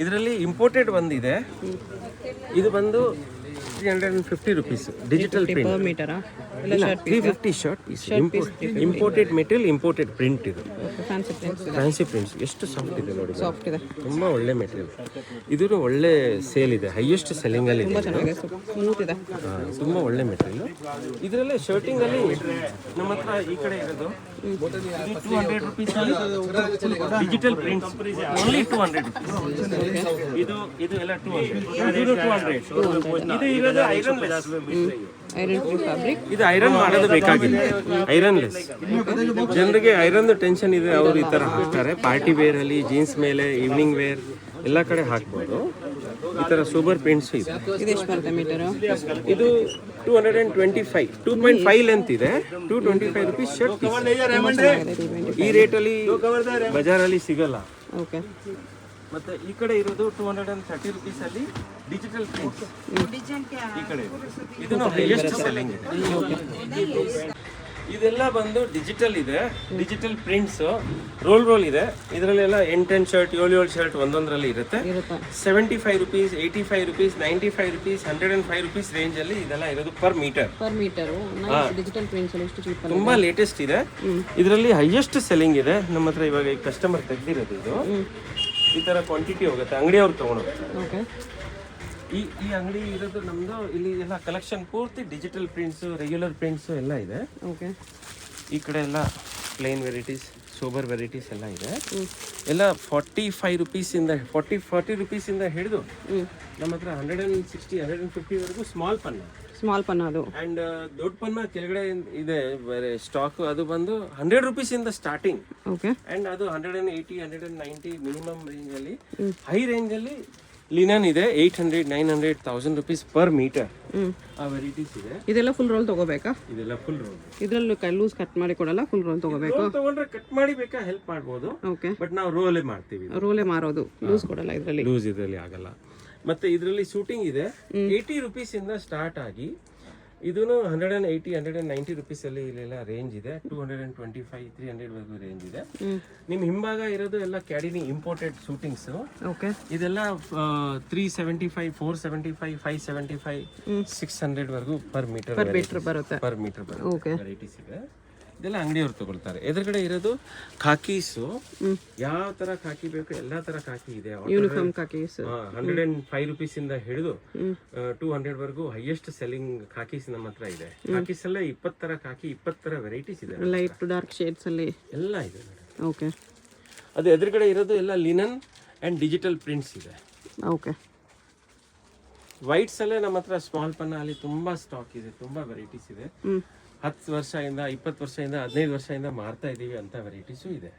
ಇದರಲ್ಲಿ ಇಂಪೋರ್ಟೆಡ್ ಒಂದಿದೆ. ಇದು ಬಂದು 350 rupees. Digital print. 350 shirt piece. Imported material, imported print. ಇದು ಫ್ಯಾನ್ಸಿ ಪ್ರಿಂಟ್ಸ್. ಎಷ್ಟು ಸಾಫ್ಟ್ ಇದೆ ನೋಡಿ. ತುಂಬ ಒಳ್ಳೆ ಮೆಟೀರಿಯಲ್. ಇದು ಒಳ್ಳೆ ಸೇಲ್ ಇದೆ. ಹೈಯೆಸ್ಟ್ ಸೆಲ್ಲಿಂಗ್ ಅಲ್ಲಿ ಇದೆ. ತುಂಬ ಒಳ್ಳೆ ಮೆಟೀರಿಯಲ್. ಇದರಲ್ಲೇ ಶರ್ಟಿಂಗ್ ಅಲ್ಲಿ ನಮ್ಮ ಹತ್ರ ಈ ಕಡೆ ಇರೋದು 200 rupees digital prints. Only 200 rupees. ಇದು ಎಲ್ಲ 200. ಇದು 200. ಇದು ಇರೋದು ಐರನ್ ಲೆಸ್. ಇದು ಐರನ್ ಮಾಡೋದು ಬೇಕಾಗಿಲ್ಲ. Iron less. ಜನರಿಗೆ ಐರನ್ ಟೆನ್ಷನ್ ಇದೆ, ಅವರು ಈ ತರ ಹಾಕ್ತಾರೆ. ಪಾರ್ಟಿ ವೇರ್ ಅಲ್ಲಿ, ಜೀನ್ಸ್ ಮೇಲೆ, ಈವ್ನಿಂಗ್ ವೇರ್ ಎಲ್ಲ ಕಡೆ ಹಾಕ್ಬೋದು. ಈ ತರ ಸೂಪರ್ ಪ್ರಿಂಟ್ಸ್ ಇದೆ. ಇದು 225. 2.5 ಲೆಂತ್ ಇದೆ. 225 ರುಪೀಸ್ ಶರ್ಟ್. ಈ ರೇಟಲ್ಲಿ ಬಜಾರಲ್ಲಿ ಸಿಗಲ್ಲ. ಮತ್ತೆ ಈ ಕಡೆ ಇರೋದು 230 ರುಪೀಸ್ ಅಲ್ಲಿ ಡಿಜಿಟಲ್ ಪ್ರಿಂಟ್ಸ್. ಈ ಕಡೆ ಇದನ್ನು ಹೈಯೆಸ್ಟ್ ಸೆಲ್ಲಿಂಗ್ ಇದೆ. ಇದೆಲ್ಲ ಬಂದು ಡಿಜಿಟಲ್ ಇದೆ. ಡಿಜಿಟಲ್ ಪ್ರಿಂಟ್ಸ್ ರೋಲ್ ಇದೆ. ಇದರಲ್ಲೆಲ್ಲ 8 ಶರ್ಟ್, 7 ಶರ್ಟ್ ಒಂದೊಂದರಲ್ಲಿ ಇರುತ್ತೆ. 75 rupees, 85 rupees, 95 rupees, 105 rupees range ಅಲ್ಲಿ ಇದೆಲ್ಲ ಇರೋದು ಪರ್ ಮೀಟರ್. ತುಂಬಾ ಲೇಟೆಸ್ಟ್ ಇದೆ. ಇದರಲ್ಲಿ ಹೈಯೆಸ್ಟ್ ಸೆಲ್ಲಿಂಗ್ ಇದೆ ನಮ್ಮ ಹತ್ರ. ಇವಾಗ ಈ ಕಸ್ಟಮರ್ ತೆಗ್ದಿರೋದು ಇದು. ಈ ತರ ಕ್ವಾಂಟಿಟಿ ಹೋಗುತ್ತೆ, ಅಂಗಡಿಯವ್ರು ತಗೊಂಡೋಗ್ತಾರೆ. ಈ ಅಂಗಡಿ ಇರೋದು ನಮ್ದು. ಇಲ್ಲಿ ಎಲ್ಲ ಕಲೆಕ್ಷನ್ ಪೂರ್ತಿ ಡಿಜಿಟಲ್ ಪ್ರಿಂಟ್ಸ್, ರೆಗ್ಯುಲರ್ ಪ್ರಿಂಟ್ಸ್ ಎಲ್ಲ ಇದೆ. ಈ ಕಡೆ ಎಲ್ಲ ಪ್ಲೇನ್ ವೆರೈಟೀಸ್, ಸೋಬರ್ ವೆರೈಟೀಸ್ ಎಲ್ಲ ಇದೆ. ಎಲ್ಲ 45 ರುಪೀಸಿಂದ 40 ರುಪೀಸಿಂದ ಹಿಡಿದು ನಮ್ಮ ಹತ್ರ 160, 150 ವರೆಗೂ ಸ್ಮಾಲ್ ಪನ್ನ ಅದು. ಅಂಡ್ ದೊಡ್ಡ ಪನ್ನ ಕೆಳಗಡೆ ಇದೆ ಬೇರೆ ಸ್ಟಾಕ್. ಅದು ಬಂದು 100 ರುಪೀಸಿಂದ ಸ್ಟಾರ್ಟಿಂಗ್. ಅಂಡ್ ಅದು 180, 190 ಮಿನಿಮಮ್ ರೇಂಜ್ ಅಲ್ಲಿ. ಹೈ ರೇಂಜ್ ಅಲ್ಲಿ ಲಿನನ್ ಇದೆ. 800, 900, 1000 ರುಪೀಸ್ ಪರ್ ಮೀಟರ್. ಆ ವೆರೈಟೀಸ್ ಇದೆ. ಇದೆಲ್ಲ ಫುಲ್ ರೋಲ್ ತಗೋಬೇಕಾ? ಇದೆಲ್ಲ ಫುಲ್ ರೋಲ್. ಇದ್ರಲ್ಲಿ ಲೂಸ್ ಕಟ್ ಮಾಡಿ ಕೊಡಲ್ಲ, ಫುಲ್ ರೋಲ್ ತಗೋಬೇಕು. ತಗೊಂಡ್ರೆ ಕಟ್ ಮಾಡಿ ಬೇಕಾ ಹೆಲ್ಪ್ ಮಾಡ್ಬೋದು. ಬಟ್ ನಾವು ರೋಲೇ ಮಾಡ್ತೀವಿ. ರೋಲೇ ಮಾರೋದು, ಲೂಸ್ ಕೊಡಲ್ಲ ಇದರಲ್ಲಿ. ಲೂಸ್ ಇದರಲ್ಲಿ ಆಗಲ್ಲ. ಮತ್ತೆ ಇದರಲ್ಲಿ ಶೂಟಿಂಗ್ ಇದೆ. 80 ರುಪೀಸ್ ಇಂದ ಸ್ಟಾರ್ಟ್ ಆಗಿ ಇದನ್ನು 180, 190 ರುಪೀಸ್ ಅಲ್ಲಿ ಇಲ್ಲೆಲ್ಲ ರೇಂಜ್ ಇದೆ. 225, 300 ವರೆಗೂ ರೇಂಜ್ ಇದೆ. ನಿಮ್ ಹಿಂಭಾಗ ಇರೋದು ಎಲ್ಲ ಕ್ಯಾಡಿನಿ ಇಂಪೋರ್ಟೆಡ್ ಶೂಟಿಂಗ್ಸ್. ಇದೆಲ್ಲ 375, 475, 575, 600 ವರೆಗೂ ಪರ್ ಮೀಟರ್ ಬರುತ್ತೆ. ವೆರೈಟೀಸ್ ಇದೆ. ಇದೆಲ್ಲ ಅಂಗಡಿಯವ್ರು ತಗೊಳ್ತಾರೆ. ಎದುರುಗಡೆ ಇರೋದು ಖಾಕೀಸು. ಯಾವ ತರ ಖಾಕಿ ಬೇಕು ಎಲ್ಲಾ ತರ ಖಾಕಿ ಇದೆ. ಯೂನಿಫಾರ್ಮ್ ಖಾಕೀಸ್ 105 ರುಪೀಸ್ ಇಂದ ಹಿಡಿದು 200 ವರೆಗೂ ಹೈಯೆಸ್ಟ್ ಸೆಲ್ಲಿಂಗ್ ಖಾಕೀಸ್ ನಮ್ಮ ಹತ್ರ ಇದೆ. ಖಾಕೀಸ್ ಎಲ್ಲ 20 ತರ ಖಾಕಿ, 20 ತರ ವೆರೈಟೀಸ್ ಇದೆ. ಲೈಟ್ ಟು ಡಾರ್ಕ್ ಶೇಡ್ಸ್ ಅಲ್ಲಿ ಎಲ್ಲ ಇದೆ. ಅದು ಎದುರುಗಡೆ ಇರೋದು ಎಲ್ಲ ಲಿನನ್ ಅಂಡ್ ಡಿಜಿಟಲ್ ಪ್ರಿಂಟ್ಸ್ ಇದೆ. ವೈಟ್ಸ್ ಅಲ್ಲೇ ನಮ್ಮ ಹತ್ರ ಸ್ಮಾಲ್ ಪನ್ನ ಅಲ್ಲಿ ತುಂಬಾ ಸ್ಟಾಕ್ ಇದೆ. ತುಂಬಾ ವೆರೈಟೀಸ್ ಇದೆ. 10 ವರ್ಷದಿಂದ, 20 ವರ್ಷದಿಂದ, 15 ವರ್ಷದಿಂದ ಮಾರ್ತಾ ಇದೀವಿ ಅಂತ ವೆರೈಟೀಸು ಇದೆ.